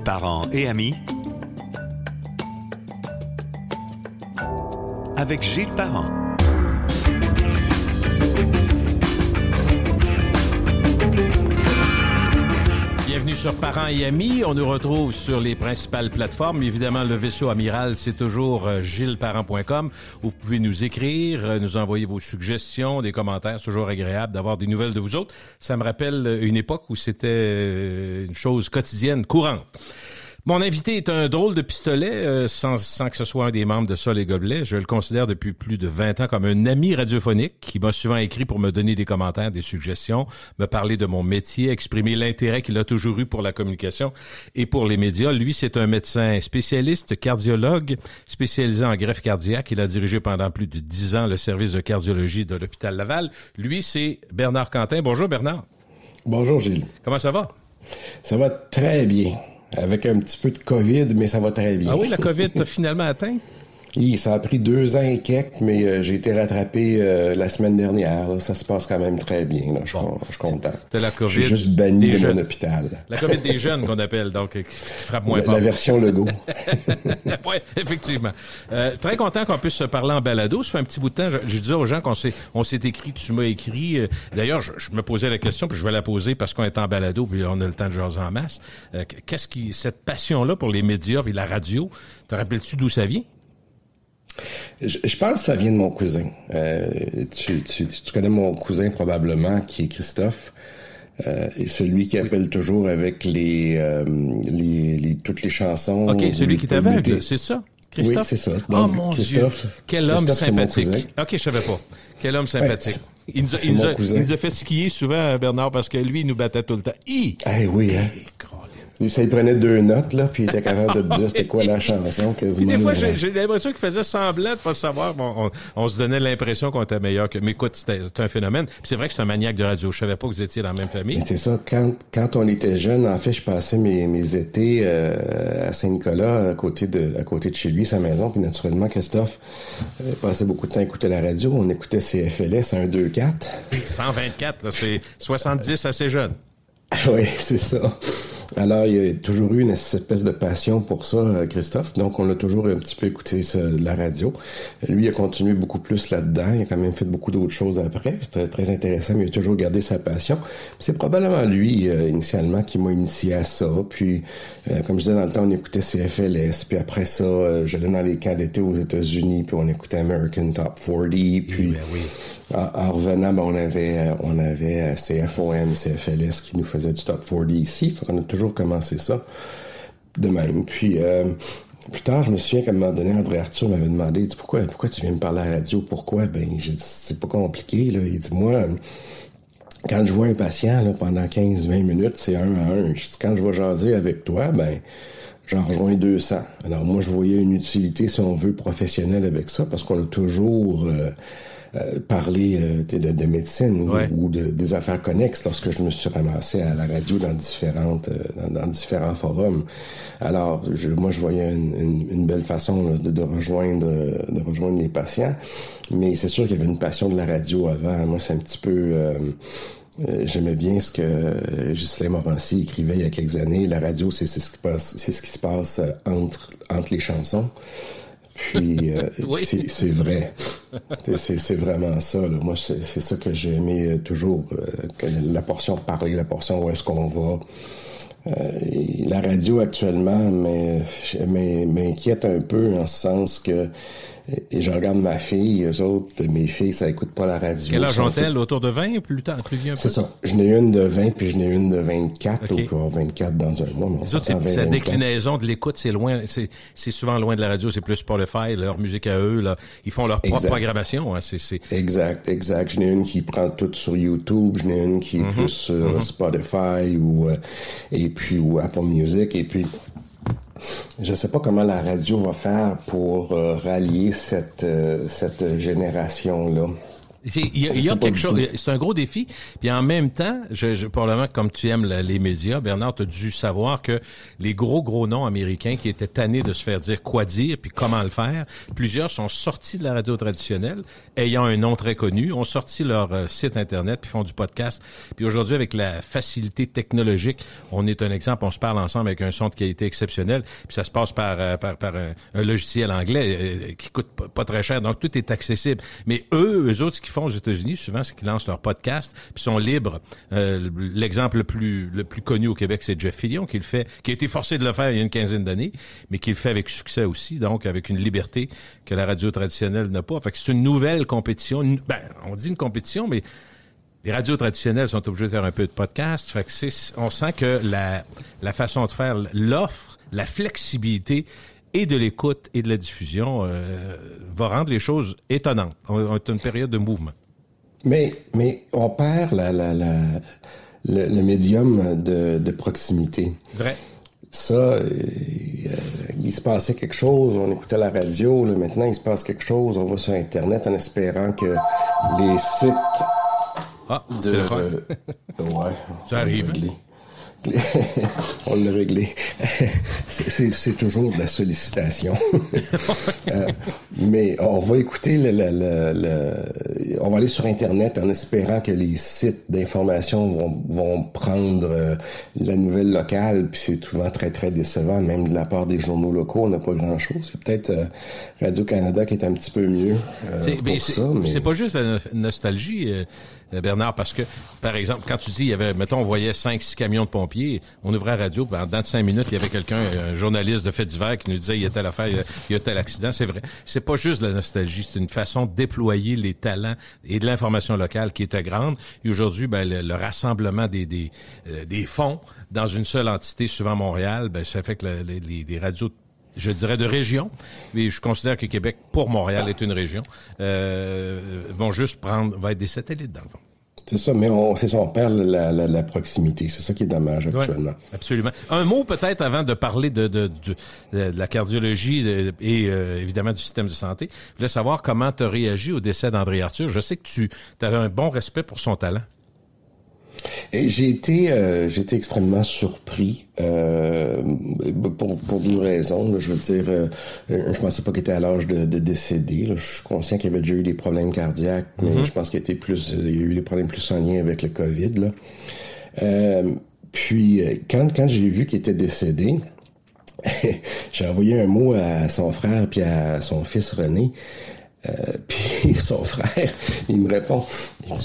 Parents et amis, avec Gilles Parent. Bienvenue sur Parents et Amis. On nous retrouve sur les principales plateformes. Évidemment, le vaisseau amiral, c'est toujours gillesparent.com où vous pouvez nous écrire, nous envoyer vos suggestions, des commentaires. C'est toujours agréable d'avoir des nouvelles de vous autres. Ça me rappelle une époque où c'était une chose quotidienne, courante. Mon invité est un drôle de pistolet, sans que ce soit un des membres de Sol et Gobelets. Je le considère depuis plus de 20 ans comme un ami radiophonique qui m'a souvent écrit pour me donner des commentaires, des suggestions, me parler de mon métier, exprimer l'intérêt qu'il a toujours eu pour la communication et pour les médias. Lui, c'est un médecin spécialiste, cardiologue, spécialisé en greffe cardiaque. Il a dirigé pendant plus de 10 ans le service de cardiologie de l'hôpital Laval. Lui, c'est Bernard Quentin. Bonjour, Bernard. Bonjour, Gilles. Comment ça va? Ça va très bien. Avec un petit peu de COVID, mais ça va très bien. Ah oui, la COVID t'a finalement atteint? Oui, ça a pris 2 ans et quelques, mais j'ai été rattrapé la semaine dernière. Là. Ça se passe quand même très bien. Là. Je suis content. C'est la COVID. Je suis juste banni de mon hôpital. La COVID des jeunes qu'on appelle, donc qui frappe moins fort. La version Legault. Oui, effectivement. Très content qu'on puisse se parler en balado. Ça fait un petit bout de temps. J'ai dit aux gens qu'on s'est écrit, tu m'as écrit. D'ailleurs, je me posais la question, puis je vais la poser parce qu'on est en balado, puis on a le temps de jaser en masse. Cette passion-là pour les médias et la radio, te rappelles-tu d'où ça vient? Je pense que ça vient de mon cousin. Tu connais mon cousin probablement, qui est Christophe, et celui qui appelle toujours avec toutes les chansons. OK, celui qui est aveugle, c'est ça? Christophe? Oui, c'est ça. Donc, oh mon Christophe, Dieu! Quel homme sympathique. OK, je savais pas. Quel homme sympathique. Ouais, il nous a fait skier souvent, Bernard, parce que lui, il nous battait tout le temps. Oui, hein? Ça, il prenait 2 notes, là, puis il était capable de te dire c'était quoi la chanson, quasiment. Des fois, j'ai l'impression qu'il faisait semblant de pas savoir. Bon, on se donnait l'impression qu'on était meilleur que... Mais écoute, c'était un phénomène. Puis c'est vrai que c'est un maniaque de radio. Je savais pas que vous étiez dans la même famille. Mais c'est ça. Quand on était jeune, en fait, je passais mes étés à Saint-Nicolas, à côté de chez lui, sa maison. Puis naturellement, Christophe passait beaucoup de temps à écouter la radio. On écoutait CFLS 124. 124, là, c'est 70 assez jeune. Oui, c'est ça. Alors, il a toujours eu une espèce de passion pour ça, Christophe. Donc, on a toujours un petit peu écouté la radio. Lui, il a continué beaucoup plus là-dedans. Il a quand même fait beaucoup d'autres choses après. C'était très intéressant, mais il a toujours gardé sa passion. C'est probablement lui, initialement, qui m'a initié à ça. Puis, comme je disais, dans le temps, on écoutait CFLS. Puis après ça, j'allais dans les camps d'été aux États-Unis, puis on écoutait American Top 40. Puis, en revenant, on avait CFOM, CFLS qui nous faisait du Top 40 ici. Fait qu'on a toujours commencé ça de même. Puis plus tard, je me souviens qu'à un moment donné, André Arthur m'avait demandé, il dit pourquoi tu viens me parler à la radio? Pourquoi? Ben, j'ai dit, c'est pas compliqué, là. Il dit, moi, quand je vois un patient, là, pendant 15-20 minutes, c'est 1 à 1. Je dis, quand je vais jaser avec toi, ben, j'en rejoins 200. Alors, moi, je voyais une utilité, si on veut, professionnelle avec ça, parce qu'on a toujours parler de médecine ou des affaires connexes lorsque je me suis ramassé à la radio dans différents forums. Alors, moi, je voyais une belle façon là, de rejoindre les patients, mais c'est sûr qu'il y avait une passion de la radio avant. Moi, c'est un petit peu... j'aimais bien ce que Ghislain Morancy écrivait il y a quelques années. La radio, c'est ce qui se passe entre les chansons. Puis oui. c'est vrai. C'est vraiment ça. Là. Moi, c'est ça que j'ai aimé toujours. La portion parler, la portion où est-ce qu'on va. La radio actuellement m'inquiète un peu en ce sens que et je regarde ma fille, eux autres, mes filles, ça écoute pas la radio. Quel âge ont-elles? Autour de 20 ou plus vieux un peu? C'est ça. J'en ai une de 20 puis j'en ai une de 24. Okay. Ou 24 dans un mois. Les autres, sa déclinaison de l'écoute, c'est loin, c'est souvent loin de la radio, c'est plus Spotify, leur musique à eux, là. Ils font leur propre programmation, hein. Exact. J'en ai une qui prend tout sur YouTube, j'en ai une qui est plus sur Spotify ou Apple Music, et puis je sais pas comment la radio va faire pour rallier cette génération-là. Il y a quelque chose, c'est un gros défi. Puis en même temps, probablement comme tu aimes les médias, Bernard, tu as dû savoir que les gros noms américains qui étaient tannés de se faire dire quoi dire puis comment le faire, plusieurs sont sortis de la radio traditionnelle, ayant un nom très connu, ont sorti leur site Internet puis font du podcast. Puis aujourd'hui, avec la facilité technologique, on est un exemple, on se parle ensemble avec un son de qualité exceptionnelle, puis ça se passe par un logiciel anglais qui coûte pas très cher, donc tout est accessible. Mais eux autres, ce qu'ils font aux États-Unis, souvent, c'est qu'ils lancent leur podcast, puis sont libres. L'exemple le plus connu au Québec, c'est Jeff Fillion, qui a été forcé de le faire il y a une quinzaine d'années, mais qui le fait avec succès aussi, donc avec une liberté que la radio traditionnelle n'a pas. Fait que c'est une nouvelle compétition. On dit une compétition, mais les radios traditionnelles sont obligées de faire un peu de podcast. Fait que on sent que la façon de faire, l'offre, la flexibilité et de l'écoute et de la diffusion va rendre les choses étonnantes. On est une période de mouvement. Mais on perd le médium de proximité. Vrai. Ça, il se passait quelque chose, on écoutait la radio, là, maintenant il se passe quelque chose, on va sur Internet en espérant que les sites c'est le fun. Ouais. Ça arrive. On l'a réglé. C'est toujours de la sollicitation. Mais on va écouter on va aller sur Internet en espérant que les sites d'information vont prendre la nouvelle locale, puis c'est souvent très, très décevant, même de la part des journaux locaux, on n'a pas grand-chose. C'est peut-être Radio-Canada qui est un petit peu mieux c'est pas juste la nostalgie, Bernard, parce que, par exemple, quand tu dis, il y avait, mettons, on voyait 5-6 camions de pompiers, on ouvrait la radio, puis dans 5 minutes, il y avait quelqu'un, un journaliste de faits divers qui nous disait, il y a telle affaire, il y a tel accident, c'est vrai. C'est pas juste la nostalgie, c'est une façon de déployer les talents et de l'information locale qui était grande. Et aujourd'hui, le rassemblement des fonds dans une seule entité, souvent Montréal, ça fait que les radios, je dirais de région, mais je considère que Québec, pour Montréal, est une région, va être des satellites dans le fond. C'est ça, mais on perd la proximité. C'est ça qui est dommage actuellement. Ouais, absolument. Un mot peut-être avant de parler de la cardiologie et évidemment du système de santé. Je voulais savoir comment tu as réagi au décès d'André Arthur. Je sais que tu avais un bon respect pour son talent. Et j'ai été extrêmement surpris pour deux raisons. Là, je veux dire, je pensais pas qu'il était à l'âge de décéder. Là. Je suis conscient qu'il avait déjà eu des problèmes cardiaques, mais je pense qu'il il y a eu des problèmes plus en lien avec le COVID. Là. Puis quand j'ai vu qu'il était décédé, j'ai envoyé un mot à son frère puis à son fils René. Puis son frère, il me répond,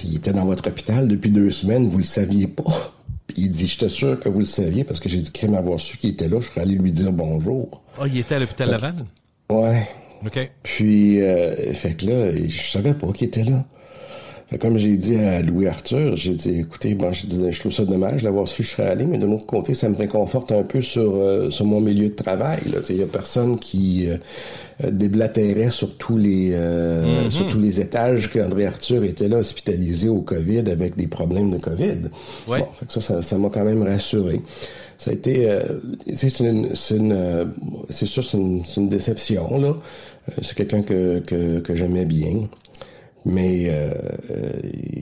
il était dans votre hôpital depuis 2 semaines, vous le saviez pas. Puis il dit, j'étais sûr que vous le saviez parce que j'ai dit crème avoir su qu'il était là, je serais allé lui dire bonjour. Ah, il était à l'hôpital Laval? Ouais. OK. Puis, fait que là, je savais pas qu'il était là. Fait comme j'ai dit à Louis Arthur, j'ai dit, écoutez, je trouve ça dommage d'avoir su que je serais allé, mais de l'autre côté, ça me réconforte un peu sur mon milieu de travail. Il y a personne qui déblatérait sur tous les étages qu'André Arthur était là hospitalisé au COVID avec des problèmes de COVID. Ouais. Bon, fait que ça m'a quand même rassuré. Ça a été, c'est sûr, c'est une déception là. C'est quelqu'un que j'aimais bien. Mais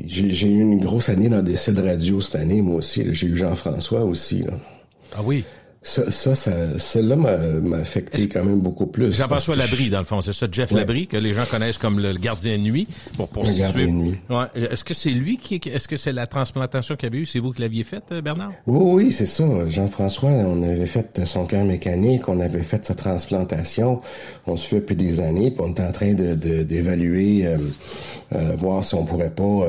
j'ai eu une grosse année dans des décès de radio cette année, moi aussi. Là. J'ai eu Jean-François aussi. Là. Ah oui? Celle-là m'a affecté quand même beaucoup plus. Jean-François Labrie, dans le fond, c'est ça, Jeff Labrie, que les gens connaissent comme le gardien de nuit. Pour le gardien de nuit. Ouais. Est-ce que c'est lui est-ce que c'est la transplantation qu'il avait eue? C'est vous qui l'aviez faite, Bernard? Oui, c'est ça. Jean-François, on avait fait son cœur mécanique, on avait fait sa transplantation. On se fait depuis des années, puis on est en train d'évaluer, voir si on pourrait pas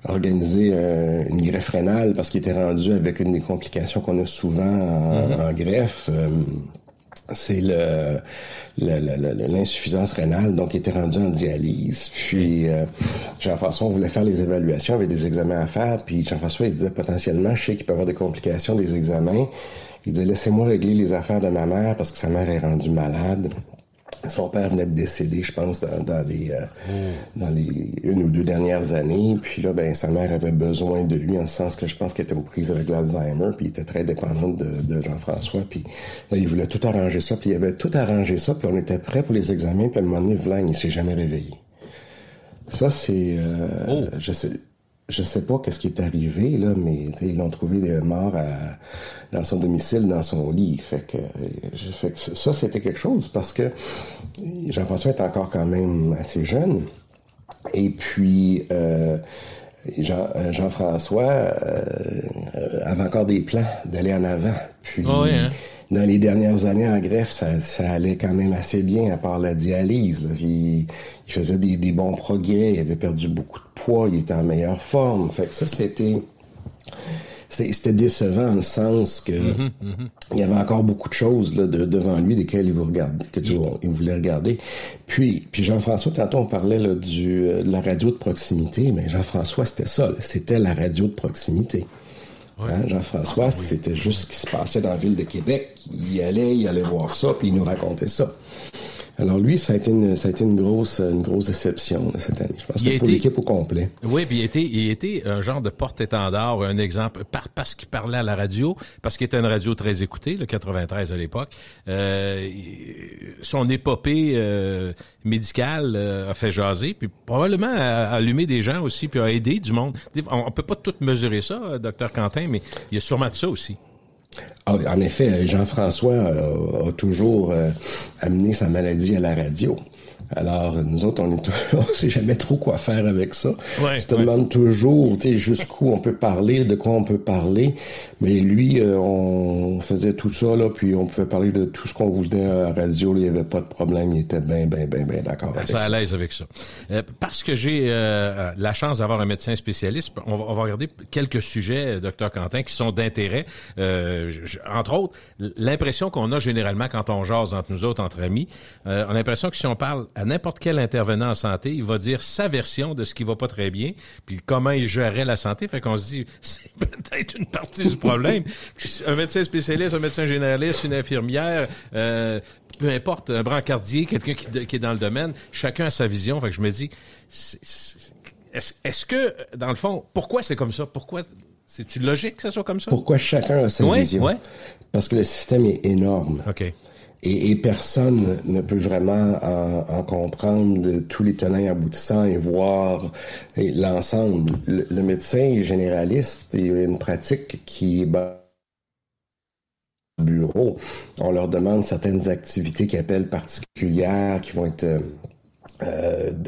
organiser une greffe rénale parce qu'il était rendu avec une des complications qu'on a souvent en greffe. C'est l'insuffisance rénale, donc il était rendu en dialyse. Puis Jean-François, on voulait faire les évaluations, avec des examens à faire, puis Jean-François, il disait potentiellement, je sais qu'il peut y avoir des complications des examens. Il disait, laissez-moi régler les affaires de ma mère parce que sa mère est rendue malade. Son père venait de décéder, je pense, dans les 1 ou 2 dernières années. Puis là, sa mère avait besoin de lui, en ce sens que je pense qu'elle était aux prises avec l'Alzheimer, puis il était très dépendant de Jean-François. Puis là, il voulait tout arranger ça, puis il avait tout arrangé ça, puis on était prêt pour les examens, puis à un moment donné, Vlagne, il s'est jamais réveillé. Ça, c'est... Je sais pas qu'est-ce qui est arrivé, là, mais ils l'ont trouvé mort dans son domicile, dans son lit. Fait que ça, c'était quelque chose parce que Jean-François est encore quand même assez jeune. Et puis, Jean-François avait encore des plans d'aller en avant. Puis, dans les dernières années en greffe, ça allait quand même assez bien, à part la dialyse. Là. Il faisait des bons progrès, il avait perdu beaucoup de poids, il était en meilleure forme. Fait que ça, c'était décevant dans le sens que il y avait encore beaucoup de choses là, devant lui desquelles il voulait regarder. Puis Jean-François, tantôt on parlait là, de la radio de proximité, mais Jean-François, c'était ça, là, c'était la radio de proximité. Ouais. Hein, Jean-François, c'était juste ce qui se passait dans la ville de Québec. Il allait voir ça, puis il nous racontait ça. Alors lui, ça a été une grosse déception là, cette année. Je pense que pour l'équipe au complet. Oui, puis il était un genre de porte-étendard, un exemple, parce qu'il parlait à la radio, parce qu'il était une radio très écoutée, le 93 à l'époque. Son épopée médicale a fait jaser, puis probablement a allumé des gens aussi, puis a aidé du monde. On peut pas tout mesurer ça, Dr Quentin, mais il y a sûrement de ça aussi. Ah, en effet, Jean-François a toujours amené sa maladie à la radio. Alors, nous autres, on sait jamais trop quoi faire avec ça. Ouais, tu te demandes toujours, tu sais, jusqu'où on peut parler, de quoi on peut parler. Mais lui, on faisait tout ça, là, puis on pouvait parler de tout ce qu'on voulait à la radio. Là, il n'y avait pas de problème. Il était bien d'accord avec ça. À l'aise avec ça. Parce que j'ai la chance d'avoir un médecin spécialiste, on va regarder quelques sujets, Dr Quentin, qui sont d'intérêt. Entre autres, l'impression qu'on a généralement quand on jase entre nous autres, entre amis, on a l'impression que si on parle à n'importe quel intervenant en santé, il va dire sa version de ce qui va pas très bien, puis comment il gérait la santé. Fait qu'on se dit, c'est peut-être une partie du problème. Un médecin spécialiste, un médecin généraliste, une infirmière, peu importe, un brancardier, quelqu'un qui est dans le domaine, chacun a sa vision. Fait que je me dis, est-ce que, dans le fond, pourquoi c'est comme ça? Pourquoi c'est-tu logique que ça soit comme ça? Pourquoi chacun a sa vision? Ouais. Parce que le système est énorme. OK. Et personne ne peut vraiment en comprendre tous les tenants et aboutissants et voir l'ensemble. Le médecin généraliste, il a une pratique qui est bureau. On leur demande certaines activités qu'ils appellent particulières, qui vont être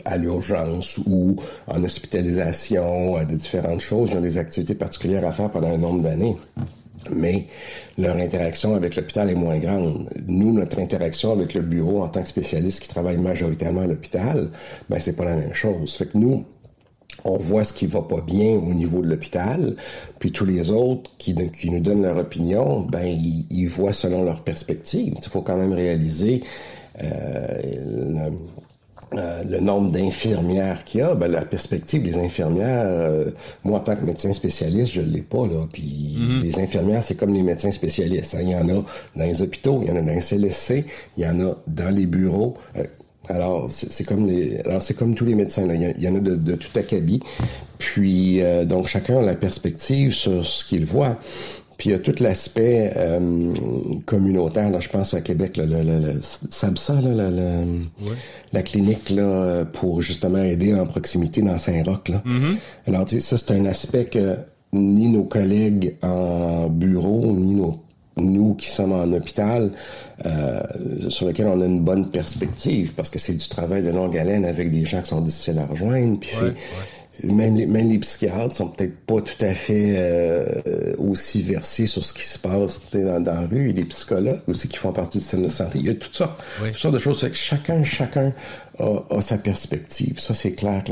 à l'urgence ou en hospitalisation, de différentes choses. Ils ont des activités particulières à faire pendant un nombre d'années. Mais leur interaction avec l'hôpital est moins grande. Nous, notre interaction avec le bureau en tant que spécialiste qui travaille majoritairement à l'hôpital, ben c'est pas la même chose. Fait que nous, on voit ce qui va pas bien au niveau de l'hôpital, puis tous les autres qui nous donnent leur opinion, ben ils voient selon leur perspective. Il faut quand même réaliser le nombre d'infirmières qu'il y a, ben la perspective des infirmières, moi en tant que médecin spécialiste, je l'ai pas là. Puis les infirmières, c'est comme les médecins spécialistes. Hein. Il y en a dans les hôpitaux, il y en a dans les CLSC, il y en a dans les bureaux. Alors c'est comme tous les médecins. Là. Il y en a de tout acabit. Puis donc chacun a la perspective sur ce qu'il voit. Puis il y a tout l'aspect communautaire, là, je pense à Québec, là, le SABSA, là, la clinique là pour justement aider en proximité dans Saint-Roch. Là. Alors tu sais, ça c'est un aspect que ni nos collègues en bureau, ni nous qui sommes en hôpital, sur lequel on a une bonne perspective, parce que c'est du travail de longue haleine avec des gens qui sont difficiles à rejoindre, puis même les psychiatres sont peut-être pas tout à fait aussi versés sur ce qui se passe dans la rue. Il y a des psychologues aussi qui font partie du système de santé. Il y a tout ça. Oui. Toutes sortes de choses. Chacun a sa perspective. Ça, c'est clair.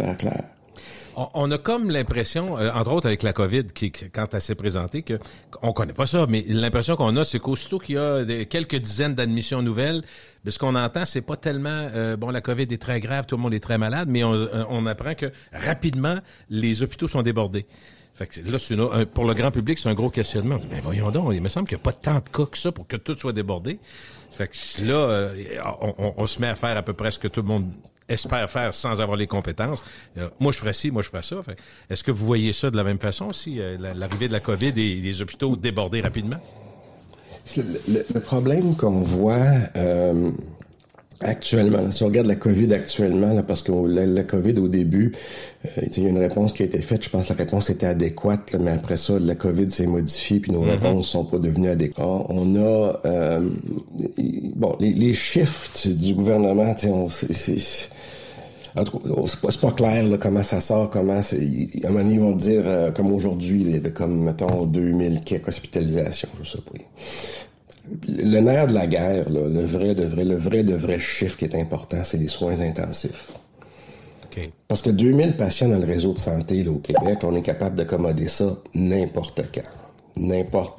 On a comme l'impression, entre autres avec la COVID, quand elle s'est présentée, que on connaît pas ça, mais l'impression qu'on a, c'est qu'aussitôt qu'il y a quelques dizaines d'admissions nouvelles, ce qu'on entend, c'est pas tellement la COVID est très grave, tout le monde est très malade, mais on apprend que rapidement les hôpitaux sont débordés. Fait que là, pour le grand public, c'est un gros questionnement. Ben voyons donc, il me semble qu'il n'y a pas tant de cas que ça pour que tout soit débordé. Fait que là, on se met à faire à peu près ce que tout le monde espère faire sans avoir les compétences. Moi, je ferais ci, moi, je ferais ça. Fait, est-ce que vous voyez ça de la même façon aussi, l'arrivée de la COVID et les hôpitaux débordés rapidement? Le problème qu'on voit Actuellement, là, si on regarde la COVID actuellement, là, parce que la COVID au début, il y a une réponse qui a été faite, je pense que la réponse était adéquate, là, mais après ça, la COVID s'est modifiée, puis nos réponses sont pas devenues adéquates. On a bon, les chiffres du gouvernement, en tout cas, c'est pas clair là, comment ça sort, à un moment donné, ils vont dire, comme aujourd'hui, il y avait comme, mettons, 2000 quelques hospitalisations, je sais pas. Le nerf de la guerre, là, le vrai chiffre qui est important, c'est les soins intensifs. Okay. Parce que 2000 patients dans le réseau de santé là, au Québec, on est capable d'accommoder ça n'importe quand. N'importe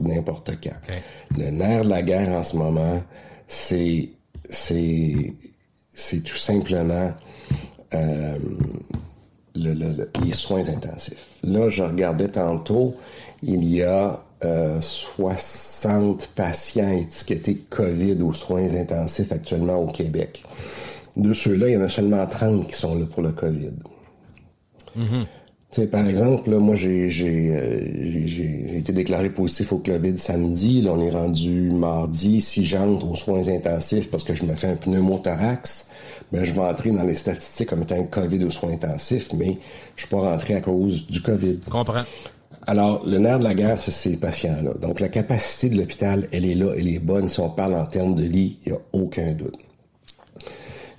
quand. Okay. Le nerf de la guerre en ce moment, c'est tout simplement les soins intensifs. Là, je regardais tantôt, il y a 60 patients étiquetés COVID aux soins intensifs actuellement au Québec. De ceux-là, il y en a seulement 30 qui sont là pour le COVID. Mm-hmm. Par exemple, là, moi, j'ai été déclaré positif au COVID samedi. Là, on est rendu mardi. Si j'entre aux soins intensifs parce que je me fais un pneumothorax, ben, je vais entrer dans les statistiques comme étant un COVID aux soins intensifs, mais je suis pas rentré à cause du COVID. Comprends. Alors, le nerf de la guerre, c'est ces patients-là. Donc, la capacité de l'hôpital, elle est là, elle est bonne. Si on parle en termes de lits, il n'y a aucun doute.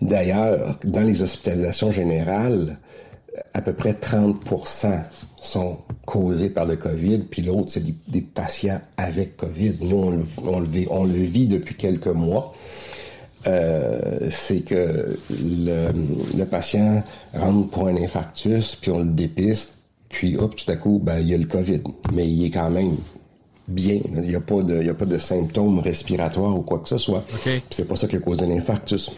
D'ailleurs, dans les hospitalisations générales, à peu près 30% sont causés par le COVID, puis l'autre, c'est des patients avec COVID. Nous, on le vit depuis quelques mois. C'est que le patient rentre pour un infarctus, puis on le dépiste, puis hop, tout à coup, ben, il y a le COVID. Mais il est quand même bien. Il n'y a pas de symptômes respiratoires ou quoi que ce soit. Okay. Puis c'est pas ça qui a causé l'infarctus.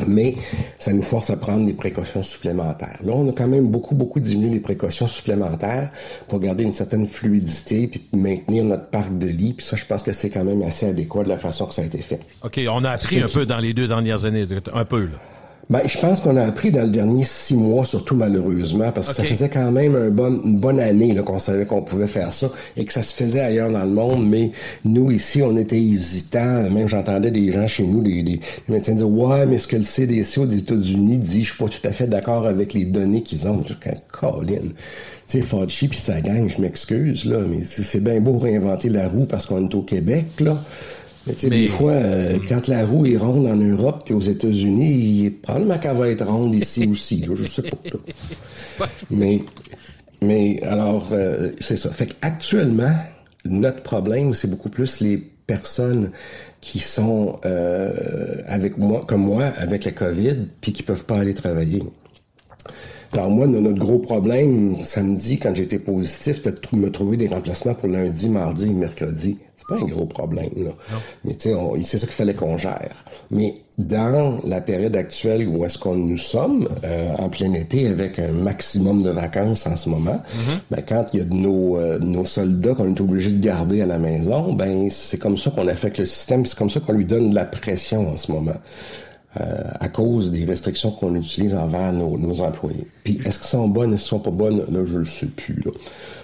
Mais ça nous force à prendre des précautions supplémentaires. Là, on a quand même beaucoup diminué les précautions supplémentaires pour garder une certaine fluidité puis maintenir notre parc de lits. Puis ça, je pense que c'est quand même assez adéquat de la façon que ça a été fait. OK, on a appris un peu dans les 2 dernières années, un peu, là. Ben, je pense qu'on a appris dans le dernier 6 mois, surtout malheureusement, parce que ça faisait quand même une bonne année là, qu'on savait qu'on pouvait faire ça et que ça se faisait ailleurs dans le monde, mais nous, ici, on était hésitants. Même j'entendais des gens chez nous, des médecins dire « Ouais, mais ce que le CDC aux États-Unis dit, je suis pas tout à fait d'accord avec les données qu'ils ont. » Je dis « Colin, tu sais, Fauci pis sa gang, je m'excuse, là, mais c'est bien beau réinventer la roue parce qu'on est au Québec, là. » Mais tu sais, des fois, quand la roue est ronde en Europe et aux États-Unis, probablement qu'elle va être ronde ici aussi, là, je sais pas. Là. Mais alors, c'est ça. Fait qu'actuellement, notre problème, c'est beaucoup plus les personnes qui sont avec moi, comme moi, avec la COVID, puis qui peuvent pas aller travailler. Alors moi, notre gros problème, samedi, quand j'étais positif, c'était de me trouver des remplacements pour lundi, mardi et mercredi. C'est pas un gros problème, là. Non. Mais tu sais, c'est ça qu'il fallait qu'on gère. Mais dans la période actuelle où est-ce qu'on nous sommes, en plein été, avec un maximum de vacances en ce moment, ben quand il y a nos soldats qu'on est obligés de garder à la maison, ben c'est comme ça qu'on affecte le système, c'est comme ça qu'on lui donne de la pression en ce moment. À cause des restrictions qu'on utilise envers nos employés. Puis, est-ce qu'elles sont bonnes, est-ce qu'elles sont pas bonnes? Là, je le sais plus, là.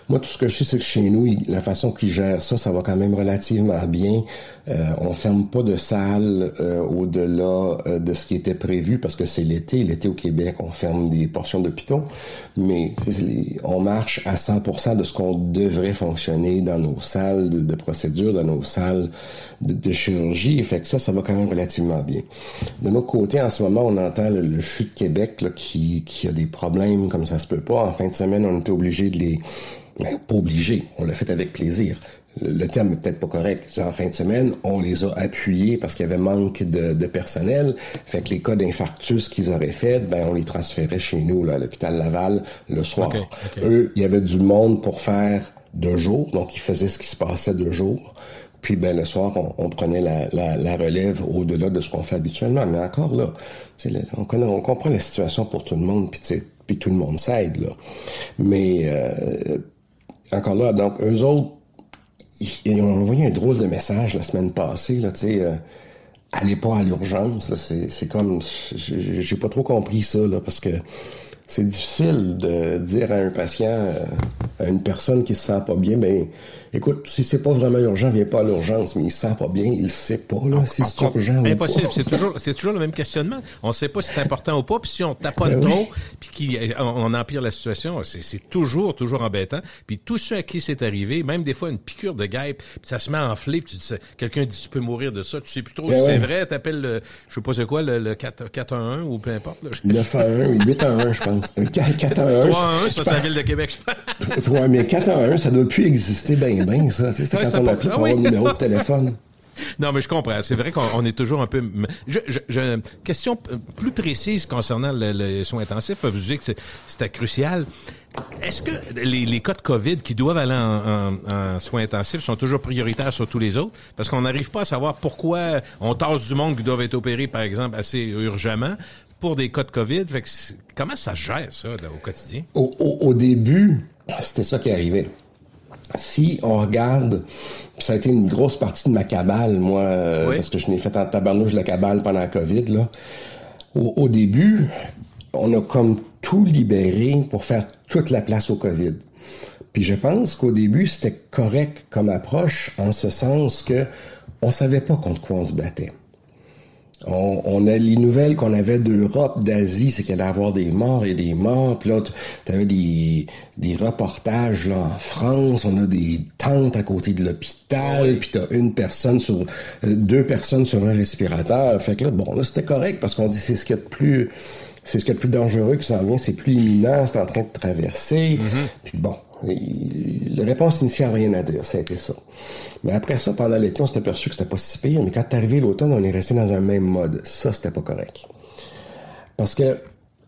Moi, tout ce que je sais, c'est que chez nous, la façon qu'ils gèrent ça, ça va quand même relativement bien. On ferme pas de salles au-delà de ce qui était prévu parce que c'est l'été. L'été au Québec, on ferme des portions d'hôpitaux. Mais on marche à 100% de ce qu'on devrait fonctionner dans nos salles de procédure, dans nos salles de chirurgie. Et fait que ça va quand même relativement bien. De notre côté, en ce moment, on entend le CHU de Québec là, qui a des problèmes comme ça se peut pas. En fin de semaine, on était obligé de les... Ben, pas obligé, on l'a fait avec plaisir. Le terme est peut-être pas correct. En fin de semaine, on les a appuyés parce qu'il y avait manque de personnel. Fait que les cas d'infarctus qu'ils auraient fait, ben on les transférait chez nous, là, à l'hôpital Laval, le soir. Okay. Eux, il y avait du monde pour faire de jour, donc ils faisaient ce qui se passait de jour. Puis ben le soir, on prenait la relève au-delà de ce qu'on fait habituellement. Mais encore là, on comprend la situation pour tout le monde, puis tout le monde s'aide, là. Mais encore là, donc eux autres, ils ont envoyé un drôle de message la semaine passée, là, tu sais, allez pas à l'urgence, là, c'est comme, j'ai pas trop compris ça, là, parce que c'est difficile de dire à un patient, une personne qui se sent pas bien, ben écoute, si c'est pas vraiment urgent, viens pas à l'urgence, mais il se sent pas bien, il sait pas là si c'est urgent impossible, ou pas. c'est toujours le même questionnement. On sait pas si c'est important ou pas, puis si on taponne trop, puis on empire la situation, c'est toujours embêtant. Puis tous ceux à qui c'est arrivé, même des fois une piqûre de guêpe, puis ça se met à enfler, puis tu dis, quelqu'un dit tu peux mourir de ça, tu sais plus trop si c'est vrai, t'appelles le, je sais pas c'est quoi, le 411 ou peu importe. Là. 911, 811, je pense. 411. 311, ça c'est la ville de Québec, je pense. Ouais, mais 411, ça doit plus exister ben ça. C'est quand on appelle pour avoir le numéro de téléphone. Non, mais je comprends. C'est vrai qu'on est toujours un peu... Question plus précise concernant le soin intensif. Vous disiez que c'était crucial. Est-ce que les cas de COVID qui doivent aller en soins intensifs sont toujours prioritaires sur tous les autres? Parce qu'on n'arrive pas à savoir pourquoi on tasse du monde qui doivent être opérés, par exemple, assez urgemment pour des cas de COVID. Fait que comment ça gère, ça, au quotidien? Au début, c'était ça qui arrivait. Si on regarde, ça a été une grosse partie de ma cabale, moi, parce que je n'ai fait en tabarnouche de la cabale pendant la COVID, là. Au début, on a comme tout libéré pour faire toute la place au COVID. Puis je pense qu'au début, c'était correct comme approche, en ce sens que on savait pas contre quoi on se battait. On a les nouvelles qu'on avait d'Europe, d'Asie, c'est qu'il allait y avoir des morts et des morts. Puis là, t'avais des reportages là en France. On a des tentes à côté de l'hôpital. Puis t'as deux personnes sur un respirateur. Fait que là, bon, là c'était correct parce qu'on dit c'est ce qu'il y a de plus dangereux qui s'en vient. C'est plus imminent, c'est en train de traverser. Puis bon. La réponse initiale, rien à dire, ça a été ça. Mais après ça, pendant l'été, on s'est aperçu que c'était pas si pire, mais quand est arrivé l'automne, on est resté dans un même mode. Ça, c'était pas correct. Parce que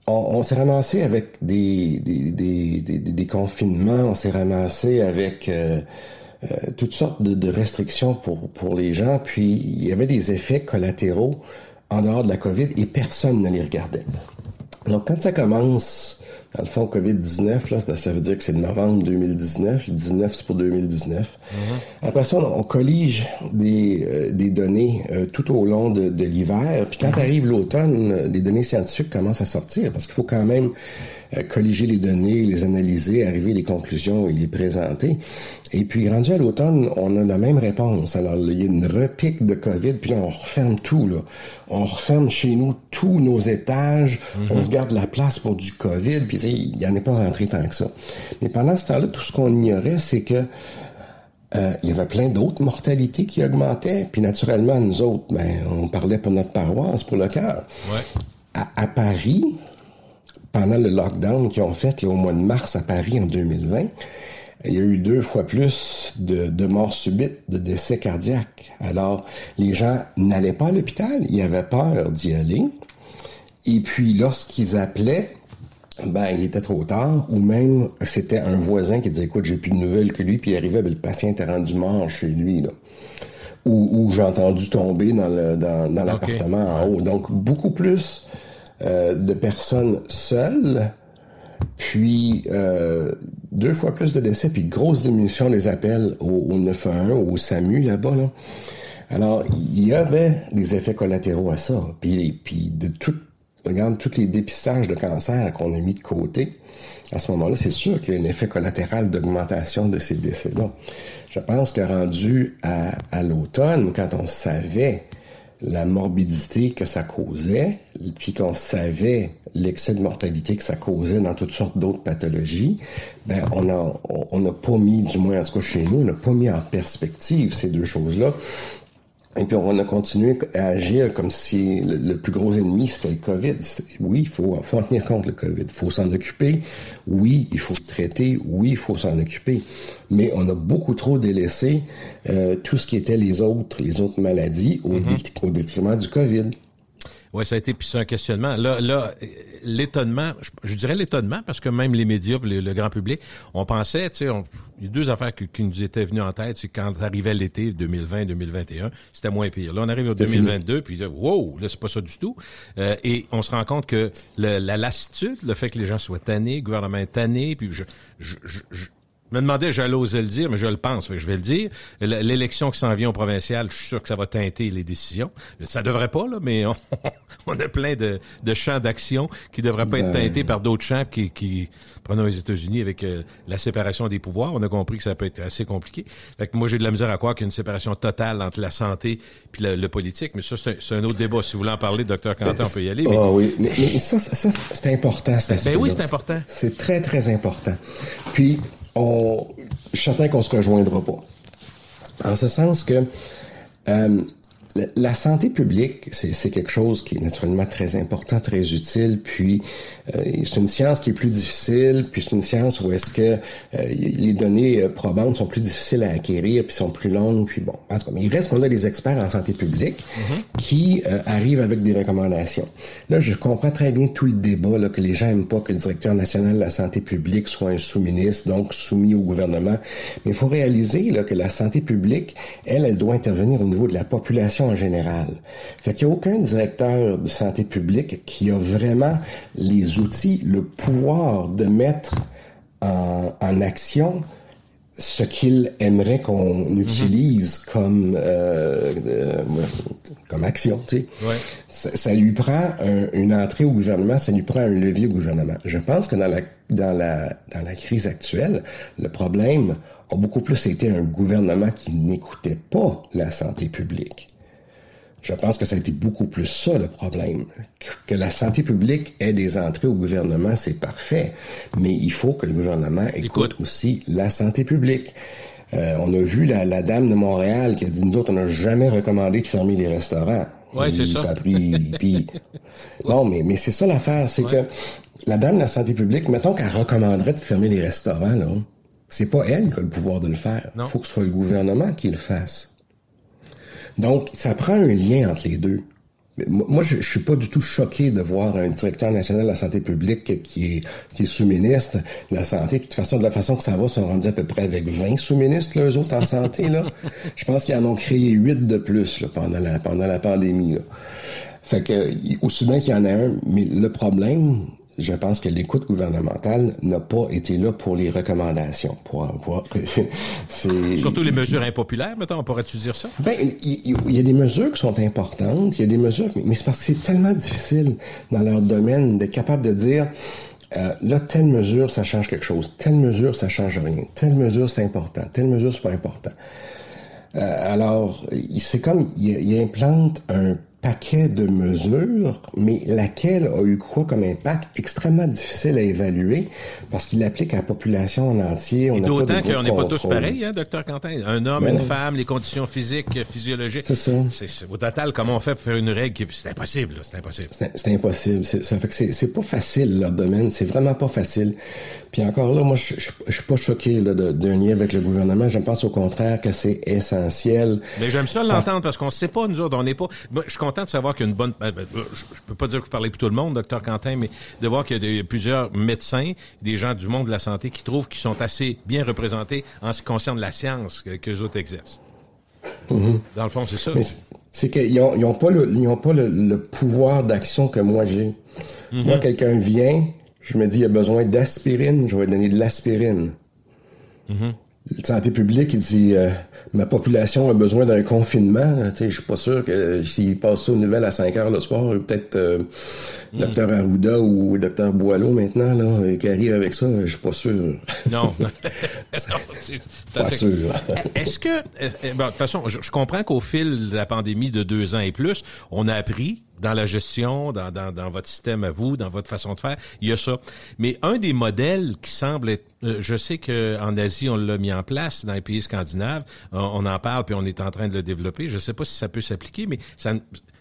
on s'est ramassé avec des confinements, on s'est ramassé avec toutes sortes de restrictions pour les gens, puis il y avait des effets collatéraux en dehors de la COVID et personne ne les regardait. Donc, quand ça commence... Dans le fond, COVID-19, là, ça veut dire que c'est de novembre 2019. Le 19, c'est pour 2019. Après ça, on collige des données tout au long de l'hiver. Puis quand arrive l'automne, les données scientifiques commencent à sortir parce qu'il faut quand même colliger les données, les analyser, arriver à des conclusions et les présenter. Et puis, rendu à l'automne, on a la même réponse. Alors, il y a une repique de COVID, puis là, on referme tout, là. On referme chez nous tous nos étages, on se garde la place pour du COVID, puis il n'y en est pas rentré tant que ça. Mais pendant ce temps-là, tout ce qu'on ignorait, c'est que il y avait plein d'autres mortalités qui augmentaient, puis naturellement, nous autres, on parlait pour notre paroisse, pour le cœur. Ouais. À Paris, pendant le lockdown qu'ils ont fait là, au mois de mars à Paris en 2020, il y a eu 2 fois plus de morts subites, de décès cardiaques. Alors, les gens n'allaient pas à l'hôpital, ils avaient peur d'y aller. Et puis, lorsqu'ils appelaient, il était trop tard, ou même c'était un voisin qui disait, écoute, j'ai plus de nouvelles que lui, puis il arrivait, le patient était rendu mort chez lui, là. Ou j'ai entendu tomber dans l'appartement en haut. Donc, beaucoup plus de personnes seules, puis 2 fois plus de décès, puis grosse diminution des appels au 911, au SAMU là-bas, là. Alors, il y avait des effets collatéraux à ça. Puis regarde, tous les dépistages de cancer qu'on a mis de côté, à ce moment-là, c'est sûr qu'il y a un effet collatéral d'augmentation de ces décès-là. Je pense que rendu à l'automne, quand on savait la morbidité que ça causait, puis qu'on savait l'excès de mortalité que ça causait dans toutes sortes d'autres pathologies, on n'a pas mis, du moins en tout cas chez nous, on n'a pas mis en perspective ces deux choses-là. Et puis on a continué à agir comme si le plus gros ennemi c'était le COVID. Oui, il faut en tenir compte le COVID, il faut s'en occuper. Oui, il faut le traiter. Oui, il faut s'en occuper. Mais on a beaucoup trop délaissé tout ce qui était les autres maladies au détriment du COVID. Oui, ça a été, puis c'est un questionnement. Là, l'étonnement, je dirais l'étonnement, parce que même les médias, le grand public, on pensait, tu sais, il y a 2 affaires qui nous étaient venues en tête, c'est quand arrivait l'été 2020-2021, c'était moins pire. Là, on arrive au 2022, puis wow, là, c'est pas ça du tout. Et on se rend compte que la lassitude, le fait que les gens soient tannés, le gouvernement est tanné, puis Je me demandais, j'allais oser le dire, mais je le pense, fait que je vais le dire. L'élection qui s'en vient au provincial, je suis sûr que ça va teinter les décisions. Ça devrait pas, là, mais on a plein de champs d'action qui devraient pas être teintés par d'autres champs qui prenons les États-Unis avec la séparation des pouvoirs. On a compris que ça peut être assez compliqué. Fait que moi, j'ai de la misère à croire qu'il y a une séparation totale entre la santé puis le politique, mais ça, c'est un autre débat. Si vous voulez en parler, Dr. Quentin, on peut y aller. Mais... oui, mais ça, c'est important, cet aspect-là. Ben oui, c'est important. C'est très, très important. Puis, je suis certain qu'on se rejoindra pas. En ce sens que la santé publique, c'est quelque chose qui est naturellement très important, très utile, puis c'est une science qui est plus difficile, puis c'est une science où est-ce que les données probantes sont plus difficiles à acquérir, puis sont plus longues, puis bon. En tout cas, mais il reste qu'on a des experts en santé publique qui arrivent avec des recommandations. Là, je comprends très bien tout le débat, là, que les gens aiment pas que le directeur national de la santé publique soit un sous-ministre, donc soumis au gouvernement. Mais il faut réaliser là, que la santé publique, elle doit intervenir au niveau de la population en général. Fait qu'il n'y a aucun directeur de santé publique qui a vraiment les outils, le pouvoir de mettre en action ce qu'il aimerait qu'on utilise comme action, tu sais. Ouais. Ça lui prend une entrée au gouvernement, ça lui prend un levier au gouvernement. Je pense que dans la crise actuelle, le problème a beaucoup plus été un gouvernement qui n'écoutait pas la santé publique. Je pense que ça a été beaucoup plus ça, le problème. Que la santé publique ait des entrées au gouvernement, c'est parfait. Mais il faut que le gouvernement écoute aussi la santé publique. On a vu la dame de Montréal qui a dit, nous autres, on n'a jamais recommandé de fermer les restaurants. Ouais, c'est ça. Ça a pris... Puis... Non, mais c'est ça l'affaire, c'est que la dame de la santé publique, mettons qu'elle recommanderait de fermer les restaurants, là, c'est pas elle qui a le pouvoir de le faire. Il faut que ce soit le gouvernement qui le fasse. Donc, ça prend un lien entre les deux. Moi, je suis pas du tout choqué de voir un directeur national de la santé publique qui est sous-ministre de la santé. De toute façon, de la façon que ça va, ils sont rendus à peu près avec 20 sous-ministres, là, eux autres, en santé, là. Je pense qu'ils en ont créé 8 de plus, là, pendant la pandémie, là. Fait que, aussi bien qu'il y en a un, mais le problème, je pense que l'écoute gouvernementale n'a pas été là pour les recommandations. Surtout les mesures impopulaires, mettons, on pourrait-tu dire ça? Ben, il y a des mesures qui sont importantes, il y a des mesures, mais c'est parce que c'est tellement difficile dans leur domaine d'être capable de dire, là, telle mesure, ça change quelque chose, telle mesure, ça change rien, telle mesure, c'est important, telle mesure, c'est pas important. Alors, c'est comme, il implante un paquet de mesures, mais laquelle a eu quoi comme impact extrêmement difficile à évaluer parce qu'il l'applique à la population en entier. Et d'autant qu'on n'est pas tous pareils, hein, Dr. Quentin? Un homme, une femme, les conditions physiques, physiologiques. C'est ça. Au total, comment on fait pour faire une règle qui... C'est impossible, là, c'est impossible. C'est impossible. Ça fait que c'est pas facile, leur domaine. C'est vraiment pas facile. Puis encore là, moi, je suis pas choqué là, d'un lien avec le gouvernement. Je pense au contraire que c'est essentiel. Mais j'aime ça l'entendre parce qu'on sait pas, nous autres, on n'est pas... Moi, je suis content de savoir qu'il y a une bonne... Je peux pas dire que vous parlez pour tout le monde, Dr. Quentin, mais de voir qu'il y a plusieurs médecins, des gens du monde de la santé qui trouvent qu'ils sont assez bien représentés en ce qui concerne la science qu'eux autres exercent. Dans le fond, c'est ça. Mais c'est qu'ils n'ont pas le pouvoir d'action que moi j'ai. Moi, quelqu'un vient, je me dis, il a besoin d'aspirine, je vais lui donner de l'aspirine. La santé publique, il dit, ma population a besoin d'un confinement. Je suis pas sûr que s'il passe ça aux nouvelles à 5 heures le soir, peut-être Dr. Arruda ou Dr. Boileau maintenant, là, qui arrive avec ça, je suis pas sûr. Non. c'est pas sûr. Est-ce que, de toute façon, je comprends qu'au fil de la pandémie de 2 ans et plus, on a appris dans la gestion, dans votre système à vous, dans votre façon de faire, il y a ça. Mais un des modèles qui semble être, je sais qu'en Asie, on l'a mis en place, dans les pays scandinaves, on en parle puis on est en train de le développer. Je sais pas si ça peut s'appliquer, mais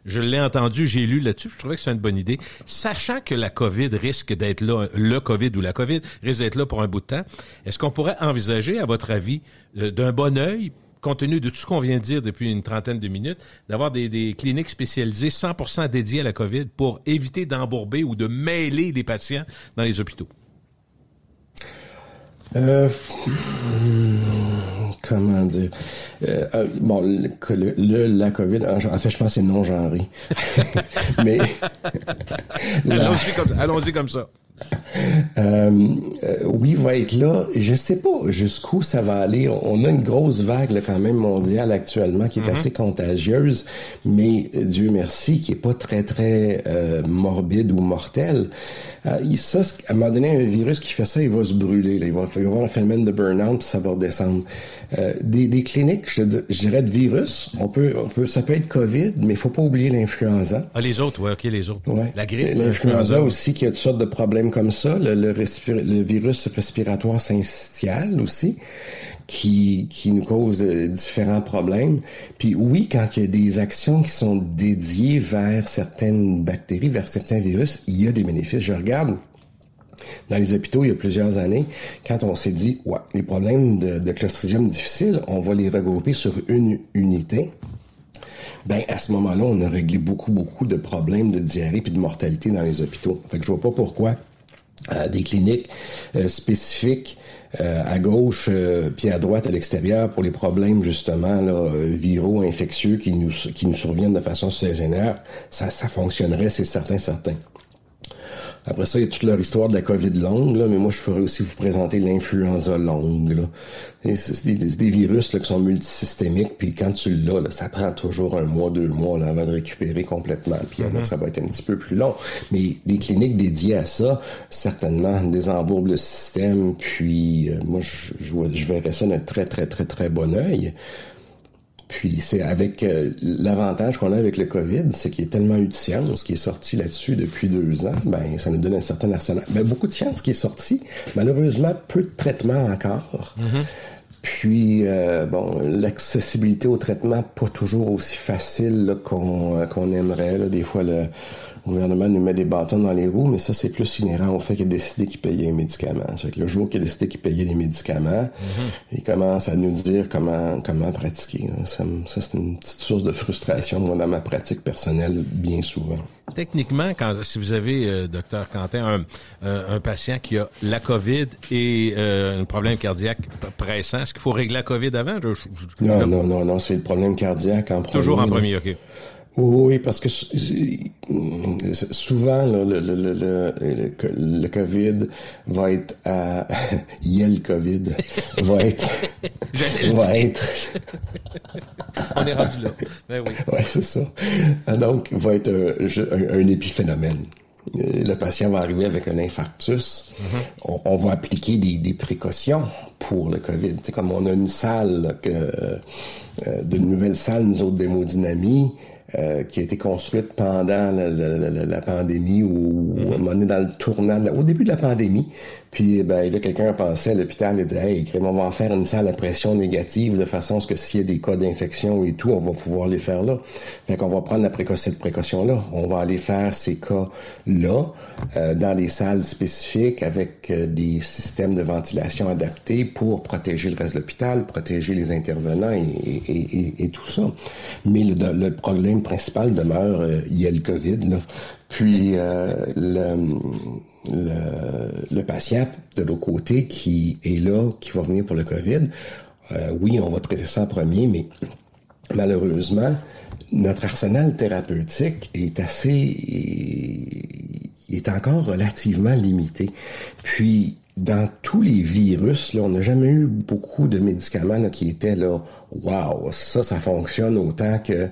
je l'ai entendu, j'ai lu là-dessus, je trouvais que c'est une bonne idée. Sachant que la COVID risque d'être là, le COVID ou la COVID risque d'être là pour un bout de temps, est-ce qu'on pourrait envisager, à votre avis, d'un bon œil, compte tenu de tout ce qu'on vient de dire depuis une trentaine de minutes, d'avoir des cliniques spécialisées 100% dédiées à la COVID pour éviter d'embourber ou de mêler les patients dans les hôpitaux? Comment dire? Bon, la COVID, en fait, je pense que c'est non-genré. Mais... Allons-y comme ça. Oui, va être là. Je sais pas jusqu'où ça va aller. On a une grosse vague là, quand même mondiale actuellement qui est assez contagieuse, mais Dieu merci, qui est pas très très morbide ou mortelle. Ça, à un moment donné, un virus qui fait ça, il va se brûler. Là. Il va y avoir un phénomène de burn-out, puis ça va redescendre. Des cliniques, je dirais de virus, ça peut être COVID, mais il faut pas oublier l'influenza. Ah, les autres, ouais, ok, les autres. Ouais. La grippe. L'influenza aussi, qui a toutes sortes de problèmes comme ça. Le virus respiratoire syncytial aussi, qui nous cause différents problèmes. Puis oui, quand il y a des actions qui sont dédiées vers certaines bactéries, vers certains virus, il y a des bénéfices. Je regarde dans les hôpitaux, il y a plusieurs années, quand on s'est dit, ouais, les problèmes de Clostridium difficile, on va les regrouper sur une unité. Ben, à ce moment-là, on a réglé beaucoup de problèmes de diarrhée puis de mortalité dans les hôpitaux. Fait que je vois pas pourquoi des cliniques spécifiques à gauche puis à droite à l'extérieur pour les problèmes justement là viraux infectieux qui nous surviennent de façon saisonnière, ça fonctionnerait, c'est certain. Après ça, il y a toute leur histoire de la COVID longue, là, mais moi, je pourrais aussi vous présenter l'influenza longue, là. C'est des virus là, qui sont multisystémiques, puis quand tu l'as, là, ça prend toujours 1 mois, 2 mois là, avant de récupérer complètement, puis ça va être un petit peu plus long. Mais des cliniques dédiées à ça, certainement, désembourbent le système, puis moi, je verrais ça d'un très, très, très, très bon œil. Puis c'est avec l'avantage qu'on a avec le COVID, c'est qu'il y a tellement eu de science qui est sortie là-dessus depuis 2 ans, ben ça nous donne un certain arsenal. Ben beaucoup de science qui est sortie, malheureusement peu de traitements encore. Puis l'accessibilité au traitement pas toujours aussi facile là, qu'on aimerait. Là. Des fois le gouvernement nous met des bâtons dans les roues, mais ça c'est plus inhérent au fait qu'il a décidé qu'il payait les médicaments. C'est que le jour qu'il a décidé qu'il payait les médicaments, il commence à nous dire comment pratiquer. Ça c'est une petite source de frustration moi, dans ma pratique personnelle bien souvent. Techniquement, si vous avez, docteur Quentin, un patient qui a la COVID et un problème cardiaque pressant, est-ce qu'il faut régler la COVID avant? Non, c'est le problème cardiaque en premier. Toujours en premier, OK. Oui, parce que souvent là, le COVID va être le COVID va être on est rendu là. Ben oui. Ouais, c'est ça. Donc va être un épiphénomène. Le patient va arriver avec un infarctus. On va appliquer des précautions pour le COVID. C'est comme on a une salle de nouvelle salle, nous autres d'hémodynamie, qui a été construite pendant la pandémie ou à un moment donné dans le tournant, au début de la pandémie. Puis ben là, quelqu'un a pensé à l'hôpital et dit « Hey, on va en faire une salle à pression négative de façon à ce que s'il y a des cas d'infection et tout, on va pouvoir les faire là. » Fait qu'on va prendre cette précaution-là. On va aller faire ces cas-là dans des salles spécifiques avec des systèmes de ventilation adaptés pour protéger le reste de l'hôpital, protéger les intervenants et tout ça. Mais le problème principal demeure, il y a le COVID, là. Puis le patient de l'autre côté qui est là, qui va venir pour le COVID, oui, on va traiter ça en premier, mais malheureusement, notre arsenal thérapeutique est est encore relativement limité. Puis dans tous les virus, là, on n'a jamais eu beaucoup de médicaments là, qui étaient là, wow, ça fonctionne autant que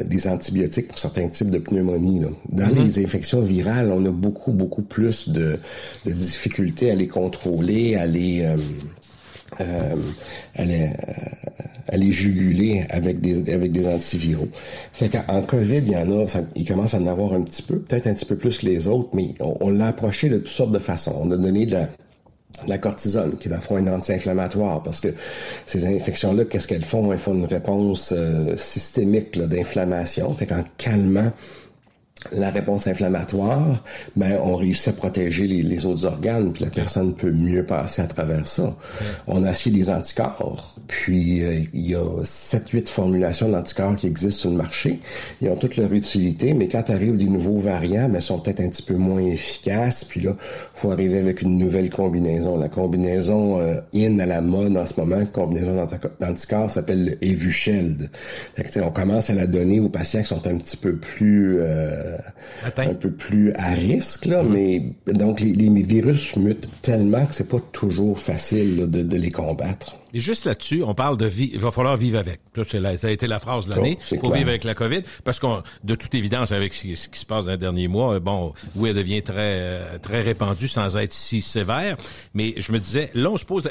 des antibiotiques pour certains types de pneumonie. Là. Dans les infections virales, on a beaucoup plus de difficultés à les contrôler, à les juguler avec des antiviraux. Fait qu'en COVID, il commence à en avoir un petit peu, peut-être un petit peu plus que les autres, mais on l'a approché de toutes sortes de façons. On a donné de la cortisone, qui est dans le fond un anti-inflammatoire, parce que ces infections-là, qu'est-ce qu'elles font? Elles font une réponse systémique là, d'inflammation. Fait qu'en calmant la réponse inflammatoire, ben on réussit à protéger les autres organes, puis la personne peut mieux passer à travers ça. On a essayé des anticorps, puis il y a 7-8 formulations d'anticorps qui existent sur le marché. Ils ont toute leur utilité, mais quand arrivent des nouveaux variants, ben ils sont peut-être un petit peu moins efficaces, puis là, faut arriver avec une nouvelle combinaison. La combinaison in à la mode en ce moment, combinaison d'anticorps s'appelle le Evusheld. Fait que, on commence à la donner aux patients qui sont un petit peu plus un peu plus à risque, là, mais donc les virus mutent tellement que c'est pas toujours facile là, de les combattre. Et juste là-dessus, on parle de vie, il va falloir vivre avec. Là, ça a été la phrase de l'année. Il faut vivre avec la COVID, parce qu'on, de toute évidence, avec ce qui se passe dans les derniers mois, bon, oui, elle devient très répandue sans être si sévère. Mais je me disais, là, on se pose,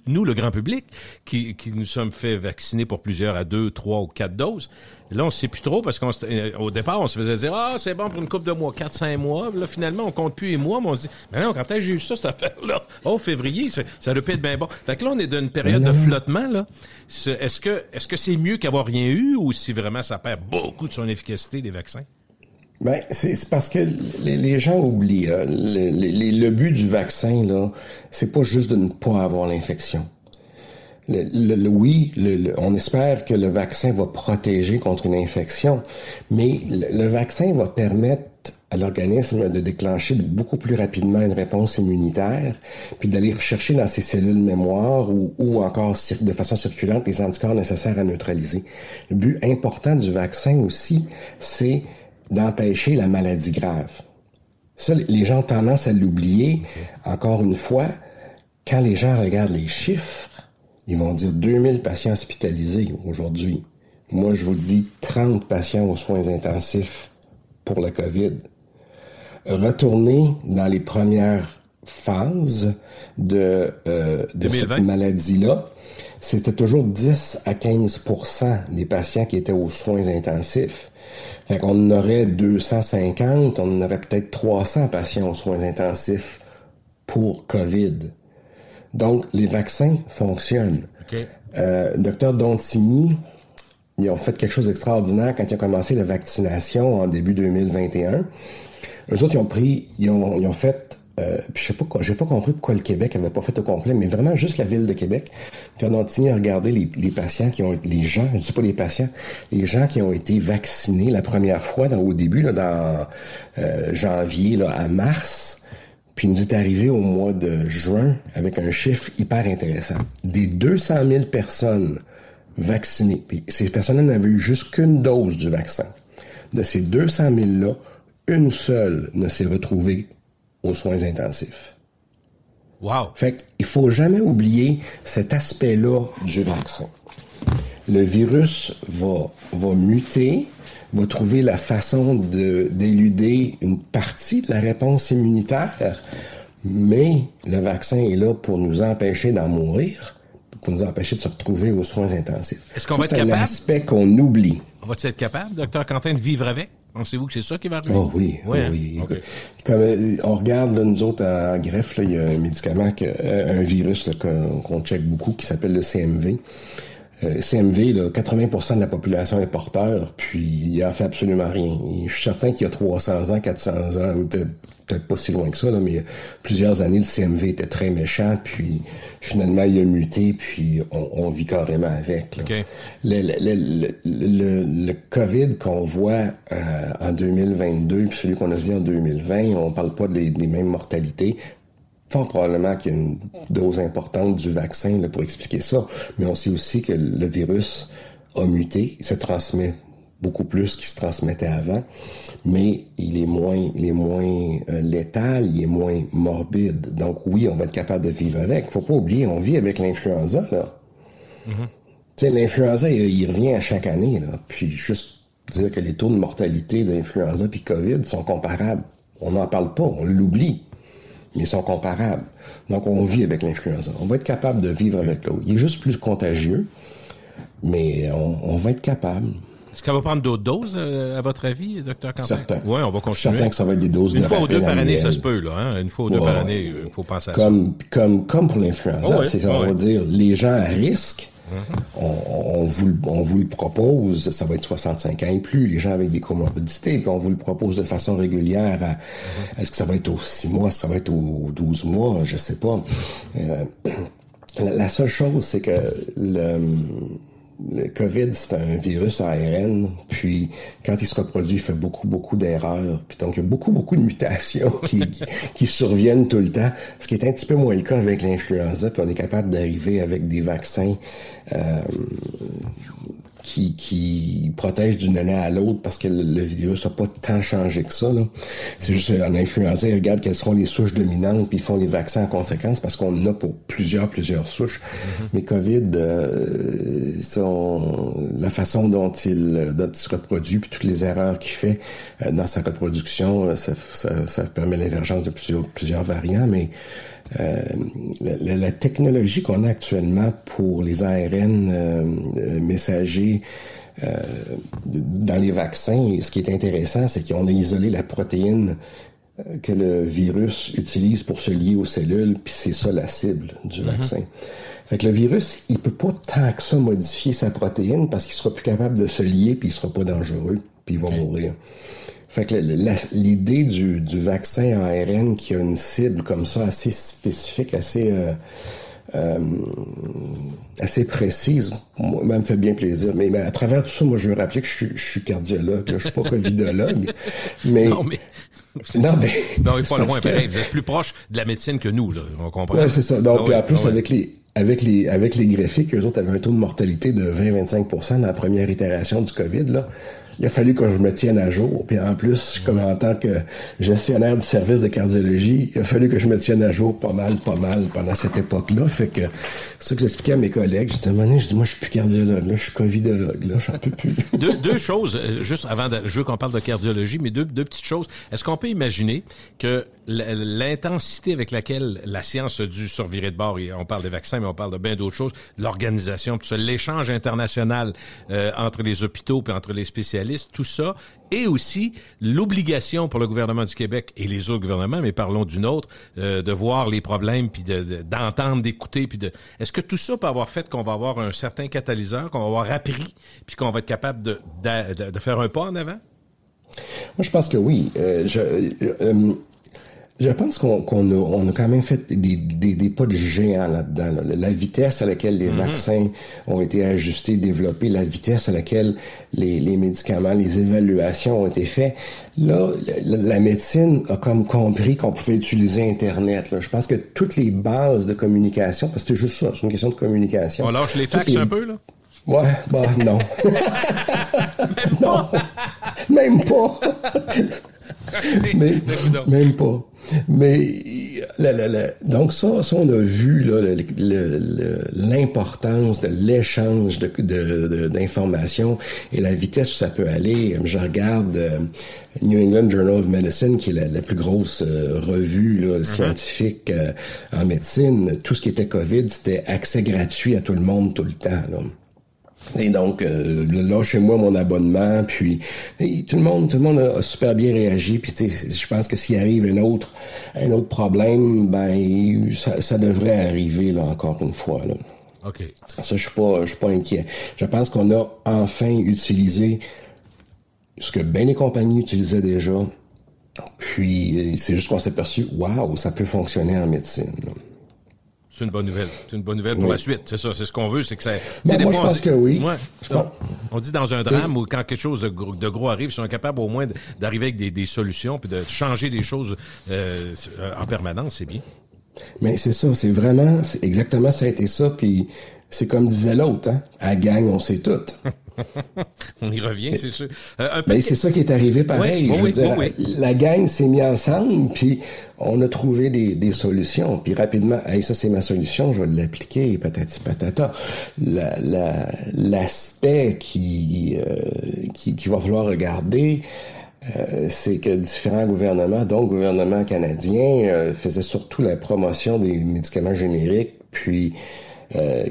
nous, le grand public, qui nous sommes fait vacciner pour plusieurs à 2, 3 ou 4 doses. Là, on ne sait plus trop parce qu'au départ, on se faisait dire, c'est bon pour une couple de mois, 4-5 mois. Là, finalement, on compte plus les mois, mais on se dit, mais non, quand est-ce que j'ai eu ça, cette affaire-là? Février, ça doit pas être bien bon. Fait que là, on est dans une période de flottement, là. Est-ce que c'est mieux qu'avoir rien eu ou si vraiment ça perd beaucoup de son efficacité, les vaccins? Ben, c'est parce que les gens oublient, le but du vaccin, là, c'est pas juste de ne pas avoir l'infection. On espère que le vaccin va protéger contre une infection, mais le vaccin va permettre à l'organisme de déclencher beaucoup plus rapidement une réponse immunitaire, puis d'aller rechercher dans ses cellules mémoire ou encore de façon circulante les anticorps nécessaires à neutraliser. Le but important du vaccin aussi, c'est d'empêcher la maladie grave. Ça, les gens ont tendance à l'oublier. Encore une fois, quand les gens regardent les chiffres, ils vont dire 2000 patients hospitalisés aujourd'hui. Moi, je vous dis 30 patients aux soins intensifs pour la COVID. Retourner dans les premières phases de cette maladie-là, c'était toujours 10 à 15% des patients qui étaient aux soins intensifs. Fait qu'on en aurait 250, on en aurait peut-être 300 patients aux soins intensifs pour COVID. Donc, les vaccins fonctionnent. Okay. Dr Dontigny, ils ont fait quelque chose d'extraordinaire quand ils ont commencé la vaccination en début 2021. Eux autres, ils ont fait, puis j'ai pas compris pourquoi le Québec avait pas fait au complet, mais vraiment juste la ville de Québec. Dr Dontigny a regardé les patients les gens qui ont été vaccinés la première fois au début, là, dans janvier là, à mars. Puis il nous est arrivé au mois de juin avec un chiffre hyper intéressant. Des 200 000 personnes vaccinées, puis ces personnes-là n'avaient eu juste qu'une dose du vaccin. De ces 200 000-là, une seule ne s'est retrouvée aux soins intensifs. Wow! Fait qu'il faut jamais oublier cet aspect-là du vaccin. Le virus va muter, va trouver la façon d'éluder une partie de la réponse immunitaire, mais le vaccin est là pour nous empêcher d'en mourir, pour nous empêcher de se retrouver aux soins intensifs. Est-ce qu'on va être capable? C'est un aspect qu'on oublie. On va-t-il être capable, Dr Quentin, de vivre avec? Pensez-vous que c'est ça qui va arriver? Oh oui, oui. Okay. Comme on regarde, là, nous autres, en greffe, là, il y a un médicament, un virus là, qu'on check beaucoup, qui s'appelle le CMV. CMV, là, 80% de la population est porteur, puis il a fait absolument rien. Je suis certain qu'il y a 300 ans, 400 ans, ou peut-être pas si loin que ça, là, mais il y a plusieurs années, le CMV était très méchant, puis finalement, il a muté, puis on vit carrément avec. Là. Okay. Le COVID qu'on voit en 2022, puis celui qu'on a vu en 2020, on parle pas des mêmes mortalités. Fort probablement qu'il y a une dose importante du vaccin là, pour expliquer ça, mais on sait aussi que le virus a muté, il se transmet beaucoup plus qu'il se transmettait avant, mais il est moins létal, il est moins morbide. Donc oui, on va être capable de vivre avec. Faut pas oublier, on vit avec l'influenza, là. Mm-hmm. Tu sais, l'influenza, il revient à chaque année, là. Puis juste dire que les taux de mortalité d'influenza puis COVID sont comparables. On n'en parle pas, on l'oublie. Mais ils sont comparables. Donc, on vit avec l'influenza. On va être capable de vivre avec l'autre. Il est juste plus contagieux, mais on va être capable. Est-ce qu'elle va prendre d'autres doses, à votre avis, Dr Quentin? Certain. Oui, on va continuer. Certain que ça va être des doses de Une fois ou deux par année, annuelles. ça se peut, là. Hein? Une fois ou deux par année, il faut penser à ça. Comme pour l'influenza, c'est ça, on va dire, les gens à risque, on vous le propose, ça va être 65 ans et plus, les gens avec des comorbidités, puis on vous le propose de façon régulière est-ce que ça va être aux 6 mois, est-ce que ça va être aux 12 mois, je sais pas. La seule chose, c'est que le COVID, c'est un virus ARN, puis quand il se reproduit, il fait beaucoup d'erreurs, puis donc il y a beaucoup de mutations qui surviennent tout le temps, ce qui est un petit peu moins le cas avec l'influenza, puis on est capable d'arriver avec des vaccins qui protège d'une année à l'autre parce que le virus n'a pas tant changé que ça, là. C'est juste en influenza, ils regardent quelles seront les souches dominantes puis ils font les vaccins en conséquence parce qu'on en a pour plusieurs souches. Mais COVID, la façon dont il se reproduit puis toutes les erreurs qu'il fait dans sa reproduction, ça permet l'émergence de plusieurs variants, mais la technologie qu'on a actuellement pour les ARN messagers dans les vaccins, ce qui est intéressant, c'est qu'on a isolé la protéine que le virus utilise pour se lier aux cellules, puis c'est ça la cible du vaccin. Fait que le virus, il peut pas tant que ça modifier sa protéine parce qu'il sera plus capable de se lier, puis il sera pas dangereux, puis il va mourir. Fait que l'idée du vaccin ARN qui a une cible comme ça assez spécifique, assez précise, moi, me fait bien plaisir. Mais à travers tout ça, moi, je veux rappeler que je suis cardiologue, là, je suis pas covidologue, mais... Non, mais il est pas loin, pareil. Vous êtes plus proche de la médecine que nous, là. On comprend. Ouais, c'est ça. Donc, en plus, avec les greffiers, qu'eux autres avaient un taux de mortalité de 20-25% dans la première itération du COVID, là. Il a fallu que je me tienne à jour. Puis en plus, comme en tant que gestionnaire du service de cardiologie, il a fallu que je me tienne à jour pas mal pendant cette époque-là. Fait que c'est ça que j'expliquais à mes collègues. J'étais à un moment donné, je dis, moi, je suis plus cardiologue, là, je suis covidologue, là, j'en peux plus. Deux choses, juste avant je veux qu'on parle de cardiologie, mais deux petites choses. Est-ce qu'on peut imaginer que l'intensité avec laquelle la science a dû se revirer de bord, et on parle des vaccins, mais on parle de bien d'autres choses, l'organisation, tout ça, l'échange international entre les hôpitaux puis entre les spécialistes, tout ça, et aussi l'obligation pour le gouvernement du Québec et les autres gouvernements, mais parlons d'une autre, de voir les problèmes puis d'entendre, d'écouter, puis est-ce que tout ça peut avoir fait qu'on va avoir un certain catalyseur, qu'on va avoir appris, puis qu'on va être capable de faire un pas en avant? Moi, je pense que oui. Je pense qu'on a quand même fait des pas de géant là-dedans. Là. La vitesse à laquelle les vaccins ont été ajustés, développés, la vitesse à laquelle les médicaments, les évaluations ont été faites. Là, la médecine a comme compris qu'on pouvait utiliser Internet. Là. Je pense que toutes les bases de communication, parce que c'est juste ça, c'est une question de communication. On lâche les fax un peu, là? Ouais, non. Non, même pas. Même pas. Mais donc ça on a vu là l'importance de l'échange d'informations et la vitesse où ça peut aller. Je regarde New England Journal of Medicine, qui est la plus grosse revue là, scientifique en médecine. Tout ce qui était COVID, c'était accès gratuit à tout le monde tout le temps, là. Et donc, là, chez moi, mon abonnement, puis tout le monde a super bien réagi, puis je pense que s'il arrive un autre problème, ben ça devrait arriver là encore une fois là. OK. Ça, je suis pas inquiet. Je pense qu'on a enfin utilisé ce que bien les compagnies utilisaient déjà, puis c'est juste qu'on s'est aperçu, waouh, ça peut fonctionner en médecine, là. C'est une bonne nouvelle. C'est une bonne nouvelle pour la suite. C'est ça. C'est ce qu'on veut. C'est que ça. Bon, moi, je pense que oui. Ouais. On dit dans un drame ou quand quelque chose de gros arrive, ils sont capables au moins d'arriver avec des solutions puis de changer des choses en permanence. C'est bien. Mais c'est ça. C'est exactement ça a été ça. Puis c'est comme disait l'autre, hein. À gang, on sait tout. On y revient, c'est sûr. Mais c'est ça qui est arrivé pareil. Je veux dire, la gang s'est mis ensemble, puis on a trouvé des solutions. Puis rapidement, hey, ça c'est ma solution, je vais l'appliquer, patati patata. L'aspect qui va falloir regarder, c'est que différents gouvernements, dont le gouvernement canadien, faisaient surtout la promotion des médicaments génériques, puis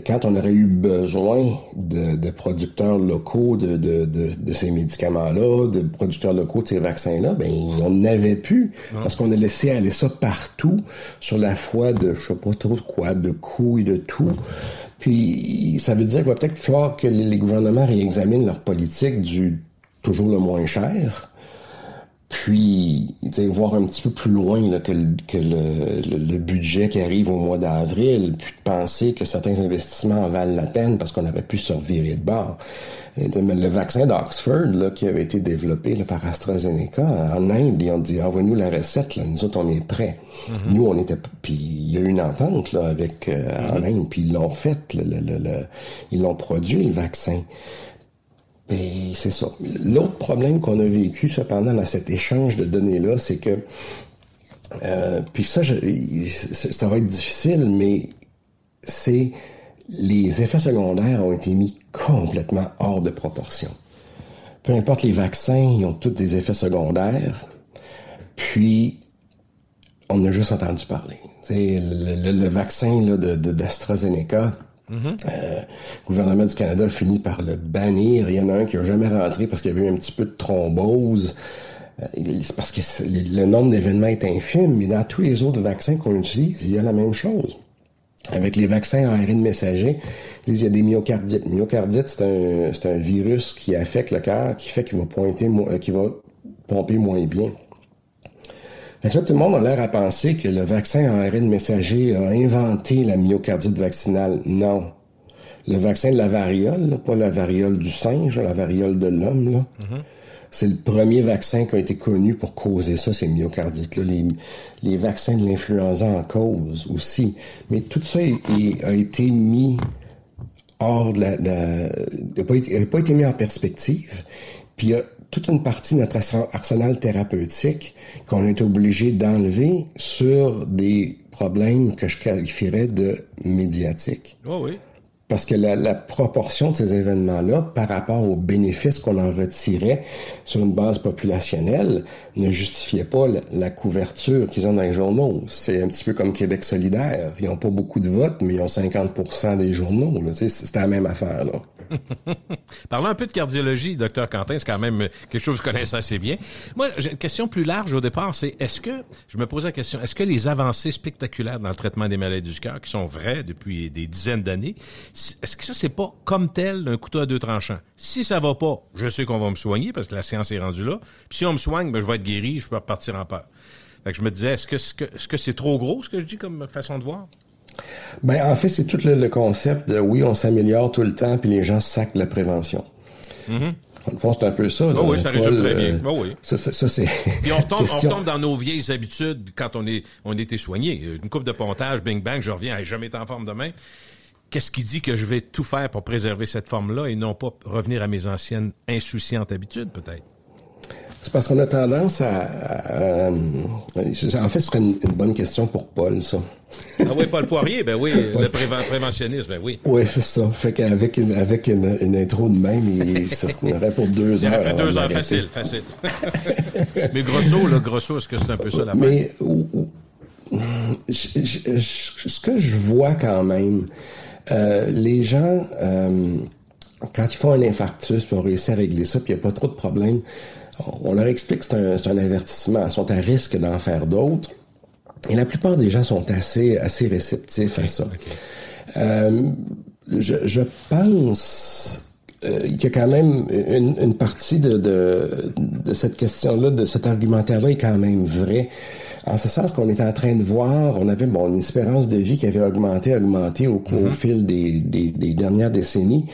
quand on aurait eu besoin de producteurs locaux de ces médicaments-là, de producteurs locaux de ces vaccins-là, ben on n'avait plus parce qu'on a laissé aller ça partout sur la foi de je sais pas trop quoi, de coûts et de tout. Puis ça veut dire qu'il va peut-être falloir que les gouvernements réexaminent leur politique du toujours le moins cher. Puis, voir un petit peu plus loin là, que le budget qui arrive au mois d'avril, puis de penser que certains investissements en valent la peine parce qu'on aurait pu se revirer de bord. Le vaccin d'Oxford, là, qui avait été développé là, par AstraZeneca, en Inde, ils ont dit, envoie-nous la recette, là, nous autres, on est prêts. Nous, on était... Puis il y a eu une entente là, avec en Inde, puis ils l'ont fait, ils l'ont produit, le vaccin. Et c'est ça. L'autre problème qu'on a vécu, cependant, dans cet échange de données-là, c'est que, puis ça va être difficile, mais c'est les effets secondaires ont été mis complètement hors de proportion. Peu importe les vaccins, ils ont tous des effets secondaires. Puis, on a juste entendu parler. Le vaccin là, d'AstraZeneca, le gouvernement du Canada a fini par le bannir. Il y en a un qui n'a jamais rentré parce qu'il y avait eu un petit peu de thrombose. C'est parce que le nombre d'événements est infime, mais dans tous les autres vaccins qu'on utilise, il y a la même chose. Avec les vaccins ARN messager, ils disent qu'il y a des myocardites. Myocardite, c'est un virus qui affecte le cœur, qui fait qu'il va pomper moins bien. Fait que là, tout le monde a l'air à penser que le vaccin ARN messager a inventé la myocardite vaccinale. Non. Le vaccin de la variole, là, pas la variole du singe, la variole de l'homme, là. C'est le premier vaccin qui a été connu pour causer ça, ces myocardites-là. Les vaccins de l'influenza en cause aussi. Mais tout ça a été mis hors de n'a pas été mis en perspective. Puis il y a toute une partie de notre arsenal thérapeutique qu'on est obligé d'enlever sur des problèmes que je qualifierais de médiatiques. Oh oui. Parce que la proportion de ces événements-là, par rapport aux bénéfices qu'on en retirait sur une base populationnelle, ne justifiait pas la couverture qu'ils ont dans les journaux. C'est un petit peu comme Québec solidaire. Ils n'ont pas beaucoup de votes, mais ils ont 50% des journaux. C'était la même affaire, là. Parlons un peu de cardiologie, Dr Quentin, c'est quand même quelque chose que vous connaissez assez bien. Moi, j'ai une question plus large au départ, c'est je me posais la question, est-ce que les avancées spectaculaires dans le traitement des maladies du cœur, qui sont vraies depuis des dizaines d'années, est-ce que ça, c'est pas comme tel un couteau à deux tranchants? Si ça va pas, je sais qu'on va me soigner parce que la science est rendue là. Puis si on me soigne, je vais être guéri, je peux repartir en peur. Fait que je me disais, est-ce que c'est trop gros ce que je dis comme façon de voir? Ben, en fait, c'est tout le concept de oui, on s'améliore tout le temps, puis les gens sacent de la prévention. Au fond, c'est un peu ça. Là, oui, ça résume très bien. Oh, oui. Ça c'est. Puis on retombe dans nos vieilles habitudes quand on était soigné. Une coupe de pontage, bing bang, je reviens, j'ai jamais été en forme demain. Qu'est-ce qui dit que je vais tout faire pour préserver cette forme-là et non pas revenir à mes anciennes insouciantes habitudes, peut-être? C'est parce qu'on a tendance en fait, ce serait une bonne question pour Paul, ça. Ah oui, Paul Poirier, ben oui, le préventionniste, ben oui. Oui, c'est ça. Fait qu'avec une intro de même, ça se tiendrait pour 2 heures. Ça fait 2 heures facile. Mais grosso, est-ce que c'est un peu ça la Mais ce que je vois quand même, les gens, quand ils font un infarctus, puis on réussit à régler ça, puis il n'y a pas trop de problèmes, on leur explique que c'est un avertissement. Ils sont à risque d'en faire d'autres. Et la plupart des gens sont assez réceptifs à ça. Je pense qu'il y a quand même une partie de cette question-là, de cet argumentaire-là est quand même vrai. En ce sens qu'on est en train de voir, on avait une espérance de vie qui avait augmenté au fil des dernières décennies.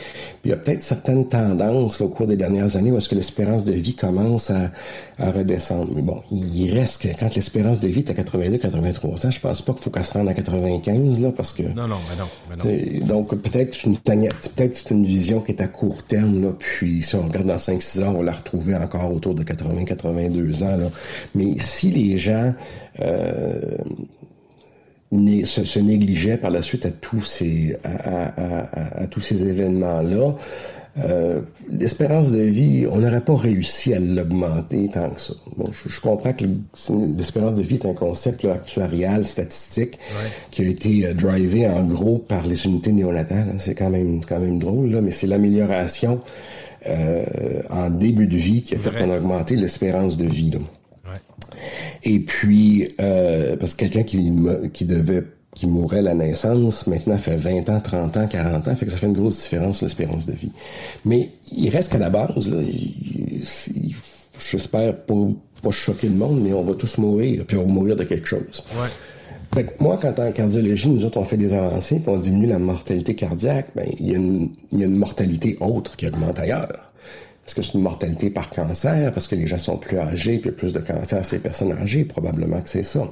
Puis il y a peut-être certaines tendances là, au cours des dernières années où est-ce que l'espérance de vie commence à redescendre. Mais bon, il reste que quand l'espérance de vie est à 82-83 ans, je pense pas qu'il faut qu'elle se rende à 95 là, parce que non. Donc peut-être c'est une vision qui est à court terme là. Puis si on regarde dans 5-6 ans, on la retrouver encore autour de 80-82 ans là. Mais si les gens se négligeaient par la suite à tous ces événements-là, l'espérance de vie, on n'aurait pas réussi à l'augmenter tant que ça. Bon, je comprends que l'espérance de vie est un concept là, actuarial, statistique, qui a été drivé en gros par les unités néonatales. C'est quand même drôle, là, mais c'est l'amélioration en début de vie qui a fait qu'on a augmenté l'espérance de vie. Là. Et puis, parce que quelqu'un qui mourait à la naissance, maintenant fait 20 ans, 30 ans, 40 ans, fait que ça fait une grosse différence l'espérance de vie. Mais il reste qu'à la base, là, j'espère pas choquer le monde, mais on va tous mourir, puis on va mourir de quelque chose. Ouais. Fait que moi, quand en cardiologie, nous autres, on fait des avancées, puis on diminue la mortalité cardiaque, il y a une mortalité autre qui augmente ailleurs. Est-ce que c'est une mortalité par cancer? Parce que les gens sont plus âgés, puis il y a plus de cancer chez les personnes âgées? Probablement que c'est ça.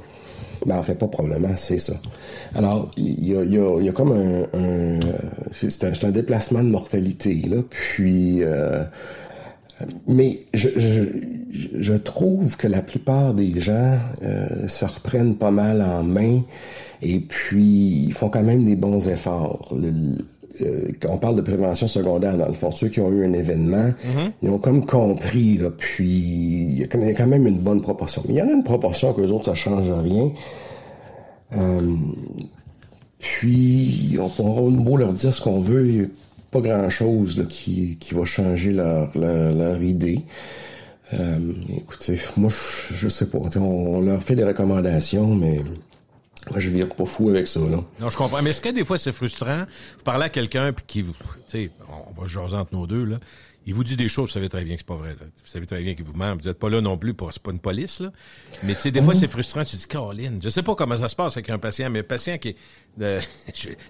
Ben, en fait, pas probablement, c'est ça. Alors, il y a comme c'est un déplacement de mortalité, là, puis... mais je trouve que la plupart des gens se reprennent pas mal en main et puis ils font quand même des bons efforts. Quand on parle de prévention secondaire, dans le fond, ceux qui ont eu un événement, ils ont comme compris, là, puis il y a quand même une bonne proportion. Mais il y en a une proportion qu'eux autres, ça change rien. Puis, on beau leur dire ce qu'on veut, il n'y a pas grand-chose là, qui va changer leur idée. Écoutez, moi, je sais pas. On leur fait des recommandations, mais moi, je vire pas fou avec ça, là. Non, je comprends. Mais est-ce que des fois, c'est frustrant? Vous parlez à quelqu'un, puis qui vous... Tu sais, on va jaser entre nos deux, là. Il vous dit des choses, vous savez très bien que c'est pas vrai, là. Vous savez très bien qu'il vous ment. Vous êtes pas là non plus c'est pas une police, là. Mais tu sais, des fois, c'est frustrant. Tu te dis, Caroline, je sais pas comment ça se passe avec un patient, mais un patient qui est...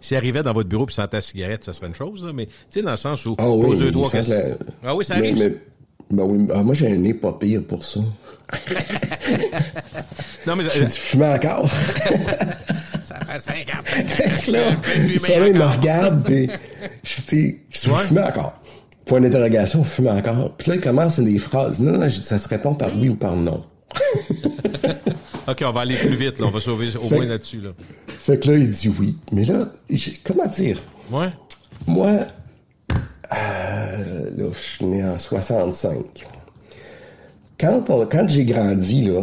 s'il arrivait dans votre bureau puis sentait la cigarette, ça serait une chose, là. Mais tu sais, dans le sens où... Oui, deux, trois questions. Ah oui, ça arrive. Ben oui, moi, j'ai un nez pas pire pour ça. Non, mais... J'ai dit, fumer encore. Ça fait 55 ans. Là, il me regarde, puis je fume encore. Point d'interrogation, fume encore. Puis là, il commence des phrases. Non, j'ai dit, ça se répond par oui ou par non. OK, on va aller plus vite, là. On va sauver au moins là-dessus, là. Fait que là, il dit oui. Mais là, comment dire? Ouais. Moi, là, je suis né en 65. Quand j'ai grandi, là,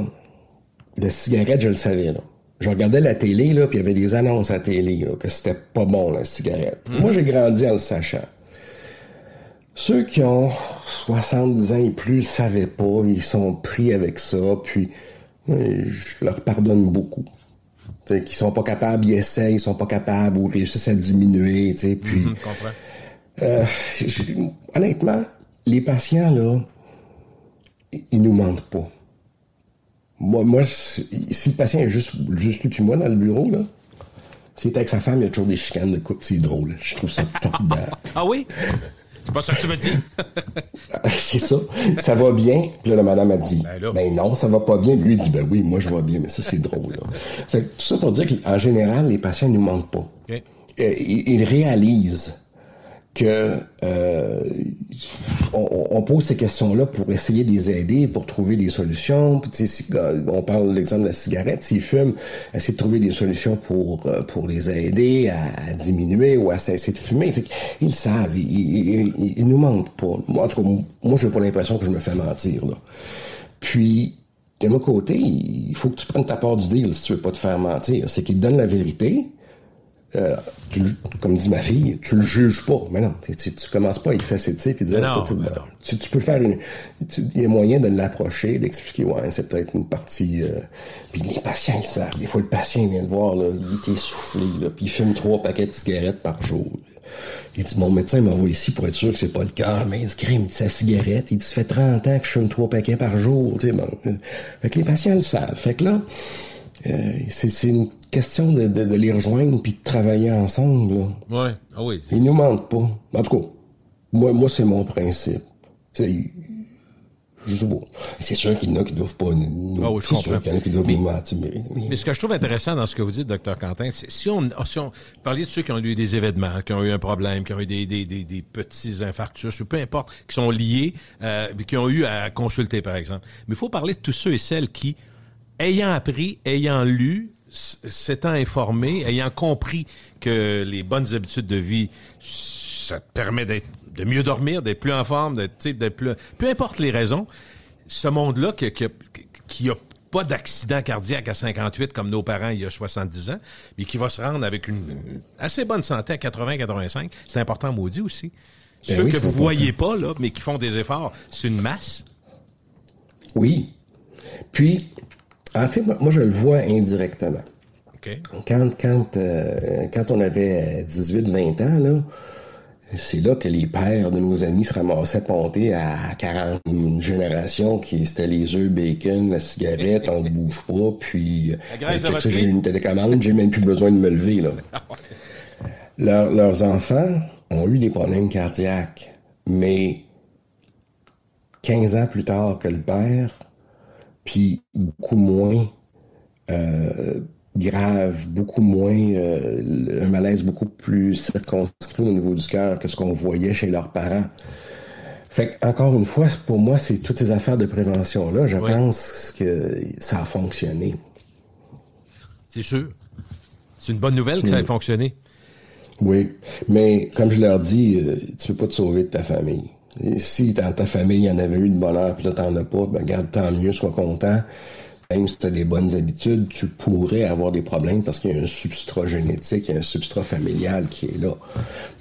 la cigarette, je le savais, là. Je regardais la télé, là, puis il y avait des annonces à la télé, là, que c'était pas bon, la cigarette. Moi, j'ai grandi en le sachant. Ceux qui ont 70 ans et plus le savaient pas, ils sont pris avec ça, puis je leur pardonne beaucoup. T'sais, qu'ils sont pas capables, ils essayent, ils sont pas capables, ou réussissent à diminuer, tu sais, puis... honnêtement, les patients, là, ils nous mentent pas. Moi, si le patient est juste lui puis moi dans le bureau, là, s'il est avec sa femme, il y a toujours des chicanes de couple, c'est drôle. Je trouve ça tordant. Ah oui? C'est pas ça que tu me dis. C'est ça. Ça va bien. Puis là, la madame a dit, ben non, ça va pas bien. Lui, il dit, ben oui, moi, je vais bien. Mais ça, c'est drôle, là. Fait que tout ça pour dire qu'en général, les patients ne nous mentent pas. Okay. Ils réalisent que on pose ces questions-là pour essayer de les aider, pour trouver des solutions. Puis, si, on parle de l'exemple de la cigarette, s'ils fument, essayer de trouver des solutions pour les aider à diminuer ou à cesser de fumer. Fait qu'ils savent, ils nous mentent pas. Moi, en tout cas, moi, j'ai pas l'impression que je me fais mentir, là. Puis, de mon côté, il faut que tu prennes ta part du deal si tu veux pas te faire mentir. C'est qu'ils te donnent la vérité. Comme dit ma fille, tu le juges pas. Mais non, tu commences pas à y faire ses tirs et dire tu peux faire il y a moyen de l'approcher, d'expliquer ouais, c'est peut-être une partie puis les patients ils savent. Des fois le patient vient de voir là, il est essoufflé là, puis il fume 3 paquets de cigarettes par jour. Il dit mon médecin m'envoie ici pour être sûr que c'est pas le cas, mais il dit crime, sa cigarette, il dit ça fait 30 ans que je fume 3 paquets par jour, tu sais bon. Fait que les patients le savent. Fait que là c'est une question de les rejoindre puis de travailler ensemble, là. Ouais. Ah oui. Ils nous mentent pas. En tout cas, moi c'est mon principe. Je sais pas. C'est sûr qu'il y en a qui doivent pas nous. Ah oui, je comprends. C'est sûr qu'il y en a qui doivent nous mentir. Mais ce que je trouve intéressant dans ce que vous dites, Dr. Quentin, c'est si on parliez de ceux qui ont eu des événements, qui ont eu un problème, qui ont eu des petits infarctus, ou peu importe, qui sont liés, qui ont eu à consulter, par exemple. Mais il faut parler de tous ceux et celles qui, ayant appris, ayant lu, s'étant informé, ayant compris que les bonnes habitudes de vie, ça te permet de mieux dormir, d'être plus en forme, d'être plus... Peu importe les raisons, ce monde-là qui a pas d'accident cardiaque à 58 comme nos parents il y a 70 ans, mais qui va se rendre avec une assez bonne santé à 80-85, c'est important maudit aussi. Ceux que vous voyez pas, là, mais qui font des efforts, c'est une masse. Oui. Puis, en fait, moi, je le vois indirectement. Okay. Quand on avait 18-20 ans, là, c'est là que les pères de nos amis se ramassaient pontés à 40, une génération qui c'était les œufs, bacon, la cigarette, on ne bouge pas, puis j'ai une télécommande, j'ai même plus besoin de me lever, là. Leurs enfants ont eu des problèmes cardiaques, mais 15 ans plus tard que le père, puis beaucoup moins grave, beaucoup moins, un malaise beaucoup plus circonscrit au niveau du cœur que ce qu'on voyait chez leurs parents. Fait encore une fois, pour moi, c'est toutes ces affaires de prévention-là, je pense que ça a fonctionné. C'est sûr. C'est une bonne nouvelle que ça ait fonctionné. Oui, mais comme je leur dis, tu peux pas te sauver de ta famille. Et si dans ta famille, il y en avait eu de bonheur, puis là, t'en as pas, ben garde, tant mieux, sois content. Même si tu as des bonnes habitudes, tu pourrais avoir des problèmes parce qu'il y a un substrat génétique, il y a un substrat familial qui est là.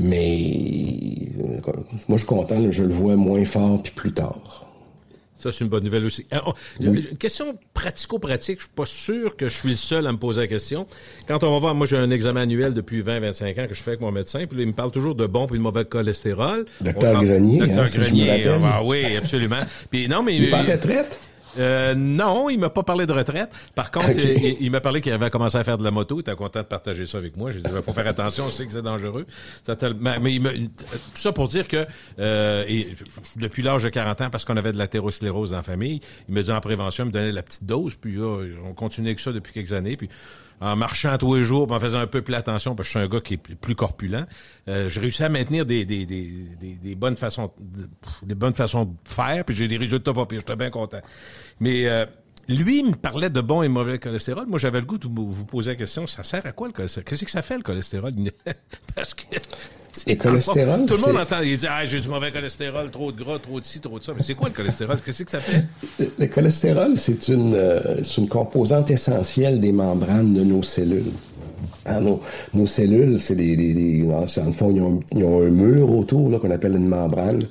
Mais moi, je suis content, là, je le vois moins fort puis plus tard. Ça, c'est une bonne nouvelle aussi. Alors, une question pratico-pratique, je suis pas sûr que je suis le seul à me poser la question. Quand on va voir, moi j'ai un examen annuel depuis 20-25 ans que je fais avec mon médecin, puis là, il me parle toujours de bon puis de mauvais cholestérol. Docteur Grenier, Docteur Grenier, oui, absolument. Puis non, mais il est pas en retraite? Non, il m'a pas parlé de retraite. Par contre, il m'a parlé qu'il avait commencé à faire de la moto. Il était content de partager ça avec moi. J'ai dit, faut faire attention, je sais que c'est dangereux. Mais tout ça pour dire que depuis l'âge de 40 ans, parce qu'on avait de l'athérosclérose dans la famille, il me dit en prévention, il me donnait la petite dose, puis là, on continue avec ça depuis quelques années. Puis en marchant tous les jours, en faisant un peu plus attention, parce que je suis un gars qui est plus corpulent, j'ai réussi à maintenir des bonnes façons de faire, puis j'ai des résultats pas pires. J'étais bien content. Mais lui, il me parlait de bon et mauvais cholestérol. Moi, j'avais le goût de vous poser la question, ça sert à quoi le cholestérol? Qu'est-ce que ça fait, le cholestérol? Parce que le cholestérol, tout le monde entend, il dit, j'ai du mauvais cholestérol, trop de gras, trop de ci, trop de ça. Mais c'est quoi le cholestérol? Qu'est-ce que ça fait? Le cholestérol, c'est une composante essentielle des membranes de nos cellules. Alors, nos cellules, c'est en le fond, ils ont un mur autour, là, qu'on appelle une membrane,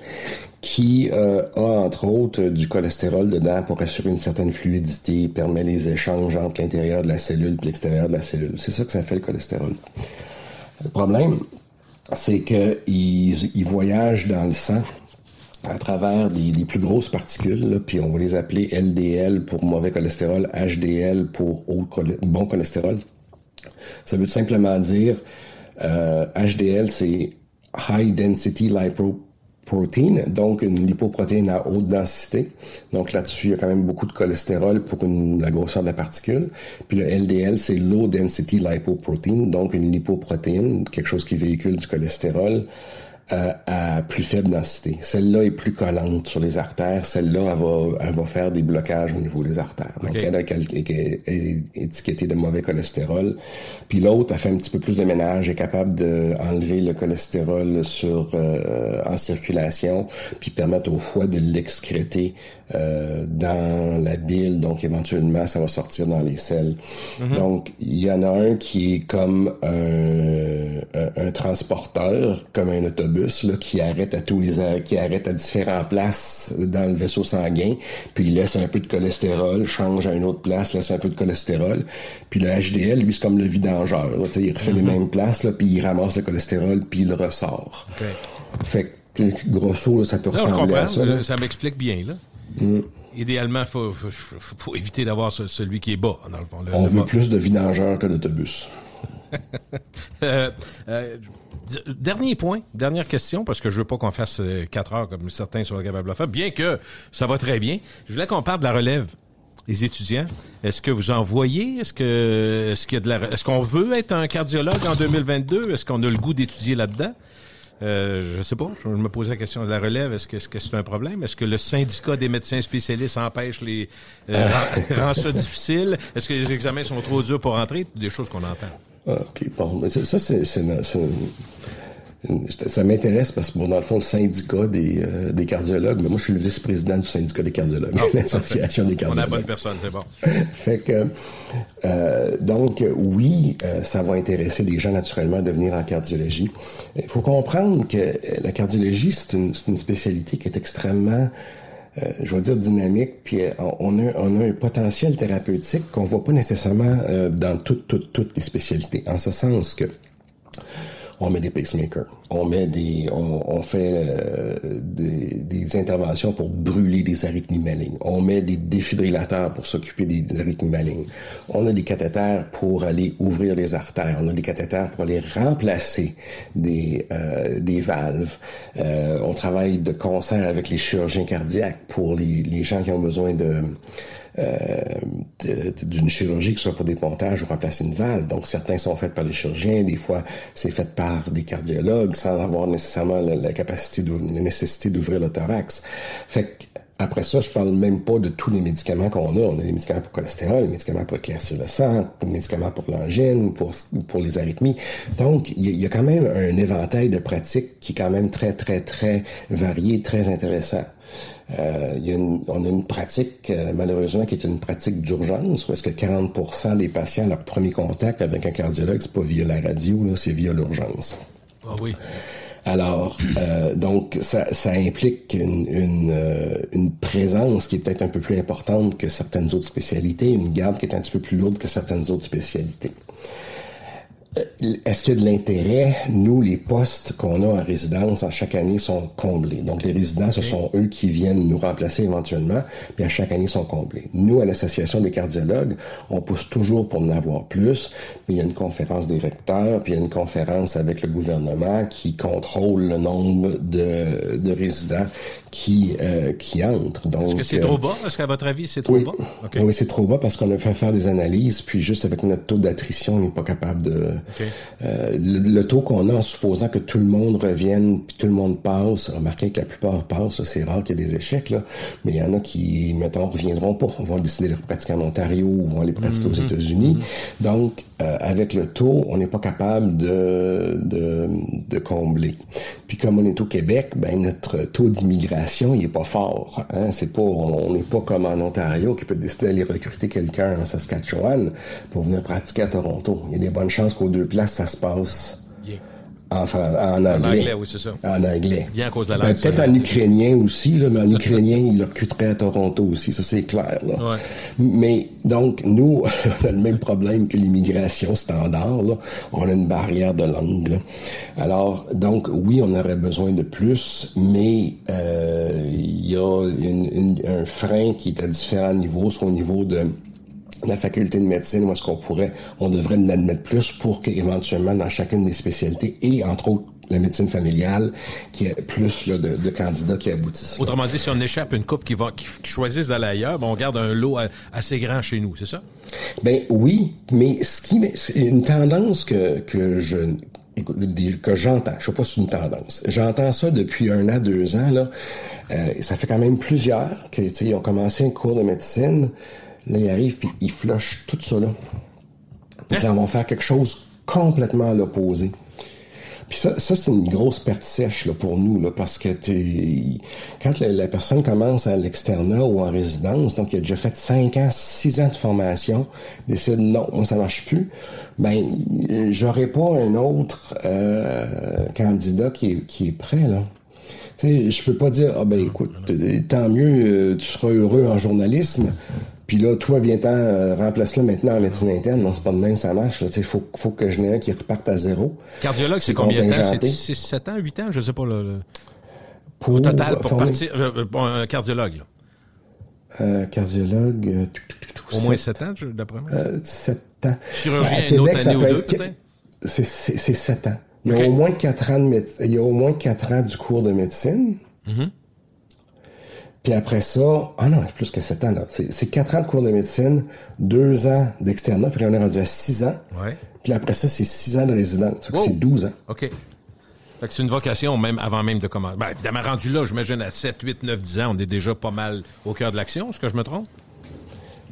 qui a, entre autres, du cholestérol dedans pour assurer une certaine fluidité, permet les échanges entre l'intérieur de la cellule et l'extérieur de la cellule. C'est ça que ça fait, le cholestérol. Le problème, c'est qu'il voyage dans le sang à travers des plus grosses particules, là, puis on va les appeler LDL pour mauvais cholestérol, HDL pour bon cholestérol. Ça veut tout simplement dire HDL, c'est High Density Lipoprotein, donc une lipoprotéine à haute densité. Donc là-dessus, il y a quand même beaucoup de cholestérol pour la grosseur de la particule. Puis le LDL, c'est Low Density Lipoprotein, donc une lipoprotéine, quelque chose qui véhicule du cholestérol à plus faible densité. Celle-là est plus collante sur les artères. Celle-là, elle va faire des blocages au niveau des artères. Donc, elle est étiquetée de mauvais cholestérol. Puis l'autre, elle fait un petit peu plus de ménage, est capable d'enlever le cholestérol en circulation, puis permettre au foie de l'excréter dans la bile. Donc, éventuellement, ça va sortir dans les selles. Mm-hmm. Donc, il y en a un qui est comme un transporteur, comme un autobus, là, qui arrête à différentes places dans le vaisseau sanguin, puis il laisse un peu de cholestérol, change à une autre place, laisse un peu de cholestérol. Puis le HDL, lui, c'est comme le vidangeur. Là, il refait les mêmes places, là, puis il ramasse le cholestérol, puis il le ressort. Okay. Fait que, grosso, là, ça peut ressembler à ça. Ça m'explique bien, là. Idéalement, faut éviter d'avoir celui qui est bas, dans le fond. On veut plus de vidangeurs que d'autobus. Dernier point, dernière question, parce que je veux pas qu'on fasse 4 heures comme certains sont capables de le faire, bien que ça va très bien. Je voulais qu'on parle de la relève. Les étudiants, est-ce que vous en voyez? Est-ce qu'on veut être un cardiologue en 2022? Est-ce qu'on a le goût d'étudier là-dedans? Je sais pas. Je me posais la question de la relève. Est-ce que c'est un problème? Est-ce que le syndicat des médecins spécialistes empêche rend ça difficile? Est-ce que les examens sont trop durs pour entrer? Des choses qu'on entend. OK, bon. Mais ça, ça m'intéresse parce que, bon, dans le fond, le syndicat des cardiologues, mais moi, je suis le vice-président du syndicat des cardiologues, l'association des cardiologues. On a la bonne personne, c'est bon. Fait que, donc, oui, ça va intéresser les gens, naturellement, à devenir en cardiologie. Il faut comprendre que la cardiologie, c'est une spécialité qui est extrêmement, je vais dire, dynamique, puis on a un potentiel thérapeutique qu'on voit pas nécessairement dans toutes les spécialités. En ce sens que on met des pacemakers, on fait des interventions pour brûler des arythmies malignes, on met des défibrillateurs pour s'occuper des arythmies malignes, on a des cathéters pour aller ouvrir les artères, on a des cathéters pour aller remplacer des valves, on travaille de concert avec les chirurgiens cardiaques pour les gens qui ont besoin d'une chirurgie, que ce soit pour des pontages ou remplacer une valve. Donc, certains sont faits par les chirurgiens, des fois, c'est fait par des cardiologues sans avoir nécessairement la nécessité d'ouvrir le thorax. Fait que, après ça, je parle même pas de tous les médicaments qu'on a. On a les médicaments pour le cholestérol, les médicaments pour éclaircir le sang, les médicaments pour l'angine, pour les arythmies. Donc, il y a quand même un éventail de pratiques qui est quand même très, très, très varié, très intéressant. On a une pratique, malheureusement, qui est une pratique d'urgence, parce que 40% des patients, leur premier contact avec un cardiologue, c'est pas via la radio, là, c'est via l'urgence. Ah oui. Alors, donc, ça implique une présence qui est peut-être un peu plus importante que certaines autres spécialités, une garde qui est un petit peu plus lourde que certaines autres spécialités. Est-ce qu'il y a de l'intérêt? Nous, les postes qu'on a en résidence à chaque année sont comblés. Donc, les résidents, ce sont eux qui viennent nous remplacer éventuellement, puis à chaque année, sont comblés. Nous, à l'Association des cardiologues, on pousse toujours pour en avoir plus, puis il y a une conférence des recteurs, puis il y a une conférence avec le gouvernement qui contrôle le nombre de résidents qui entrent. Donc, est-ce que c'est trop bas? Est-ce qu'à votre avis, c'est trop bas? Okay. Oui, c'est trop bas parce qu'on a fait faire des analyses, puis juste avec notre taux d'attrition, on n'est pas capable de... Le taux qu'on a en supposant que tout le monde revienne, puis tout le monde passe, remarquez que la plupart passent, c'est rare qu'il y ait des échecs, là, mais il y en a qui, mettons, reviendront pas. Ils vont décider de les pratiquer en Ontario ou vont les pratiquer aux États-Unis. Donc, avec le taux, on n'est pas capable de combler. Puis comme on est au Québec, ben notre taux d'immigration, il est pas fort. Hein? On n'est pas comme en Ontario qui peut décider d'aller recruter quelqu'un en Saskatchewan pour venir pratiquer à Toronto. Il y a des bonnes chances qu'aux deux places, ça se passe en anglais. En anglais, oui, c'est ça. En anglais. Bien à cause de la langue. Peut-être en ukrainien aussi, là, mais en ukrainien, il le recruterait à Toronto aussi, ça c'est clair. Là. Ouais. Mais donc, nous, on a le même problème que l'immigration standard. Là. On a une barrière de langue. Là. Alors, donc, oui, on aurait besoin de plus, mais il y a un frein qui est à différents niveaux, soit au niveau de la faculté de médecine, où est-ce on devrait en admettre plus pour qu'éventuellement, dans chacune des spécialités, et entre autres, la médecine familiale, qui a plus là, de candidats qui aboutissent. Autrement dit, si on échappe une couple qui choisissent d'aller ailleurs, ben on garde un lot assez grand chez nous, c'est ça? Ben oui, mais c'est une tendance que j'entends. Je sais pas si c'est une tendance. J'entends ça depuis 1 an, 2 ans, là. Ça fait quand même plusieurs que, ils ont commencé un cours de médecine. Là, ils arrivent puis ils flushent tout ça là. Ils vont faire quelque chose complètement à l'opposé. Puis ça c'est une grosse perte sèche là pour nous là, parce que quand la personne commence à l'externat ou en résidence, donc il a déjà fait 5 ans, 6 ans de formation, décide non, moi ça marche plus, ben j'aurais pas un autre candidat qui est prêt là. Tu sais, je peux pas dire écoute, tant mieux, tu seras heureux en journalisme. Puis là, toi, viens-t'en, remplace-le maintenant en médecine interne. Non, c'est pas de même, ça marche. Il faut que je n'ai un qui reparte à zéro. Cardiologue, c'est combien de temps? C'est 7 ans, 8 ans? Je sais pas, au total, pour partir... un cardiologue, là. Cardiologue... au moins 7 ans, d'après moi? 7 ans. Chirurgien, une autre année ou deux, peut-être? C'est 7 ans. Il y a au moins 4 ans il y a au moins 4 ans du cours de médecine. Mm-hmm. Puis après ça, non, plus que 7 ans, là. C'est 4 ans de cours de médecine, 2 ans d'externat, puis là, on est rendu à 6 ans. Ouais. Puis après ça, c'est 6 ans de résidence. C'est 12 ans. OK. Fait que c'est une vocation même avant même de commencer. Ben, évidemment, rendu là, j'imagine, à 7, 8, 9, 10 ans, on est déjà pas mal au cœur de l'action. Est-ce que je me trompe?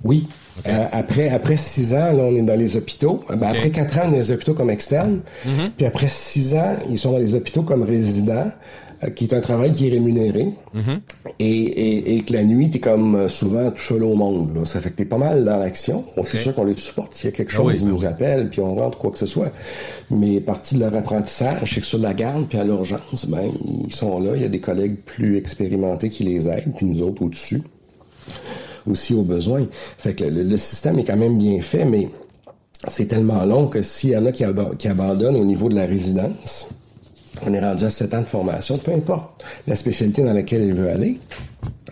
Oui. Okay. Après 6 ans, là, on est dans les hôpitaux. Après 4 ans, on est dans les hôpitaux comme externes. Mm-hmm. Puis après 6 ans, ils sont dans les hôpitaux comme résidents, qui est un travail qui est rémunéré. Mm-hmm. Et que la nuit, t'es comme souvent tout seul au monde. Là. Ça fait que t'es pas mal dans l'action. C'est sûr qu'on les supporte. S'il y a quelque chose, ils nous appellent, puis on rentre, quoi que ce soit. Mais partie de leur apprentissage, c'est que sur la garde, puis à l'urgence, ils sont là. Il y a des collègues plus expérimentés qui les aident, puis nous autres au-dessus. Aussi au besoin. Fait que le système est quand même bien fait, mais c'est tellement long que s'il y en a qui abandonnent au niveau de la résidence, on est rendu à 7 ans de formation, peu importe la spécialité dans laquelle il veut aller,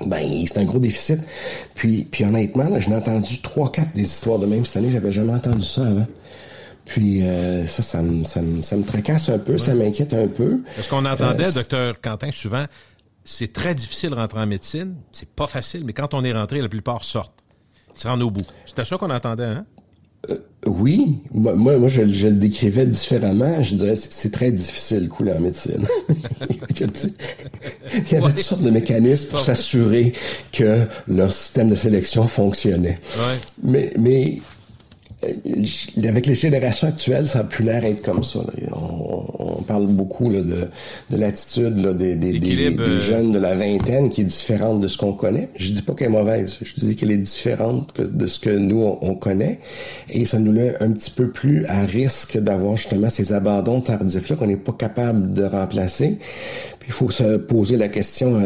ben c'est un gros déficit. Puis honnêtement, là, j'en ai entendu 3-4 des histoires de même cette année, j'avais jamais entendu ça avant. Puis ça me tracasse un peu, ça m'inquiète un peu. Parce qu'on entendait, docteur Quentin, souvent, c'est très difficile de rentrer en médecine, c'est pas facile, mais quand on est rentré, la plupart sortent. Ils se rendent au bout. C'était ça qu'on entendait, hein? Oui, moi je le décrivais différemment. Je dirais que c'est très difficile couler en médecine. Il y avait toutes sortes de mécanismes pour s'assurer que leur système de sélection fonctionnait. Ouais. Mais avec les générations actuelles, ça a pu l'air être comme ça. Là. On parle beaucoup là, de l'attitude là, des jeunes de la vingtaine qui est différente de ce qu'on connaît. Je dis pas qu'elle est mauvaise, je dis qu'elle est différente de ce que nous on connaît, et ça nous met un petit peu plus à risque d'avoir justement ces abandons tardifs là qu'on n'est pas capable de remplacer. Puis il faut se poser la question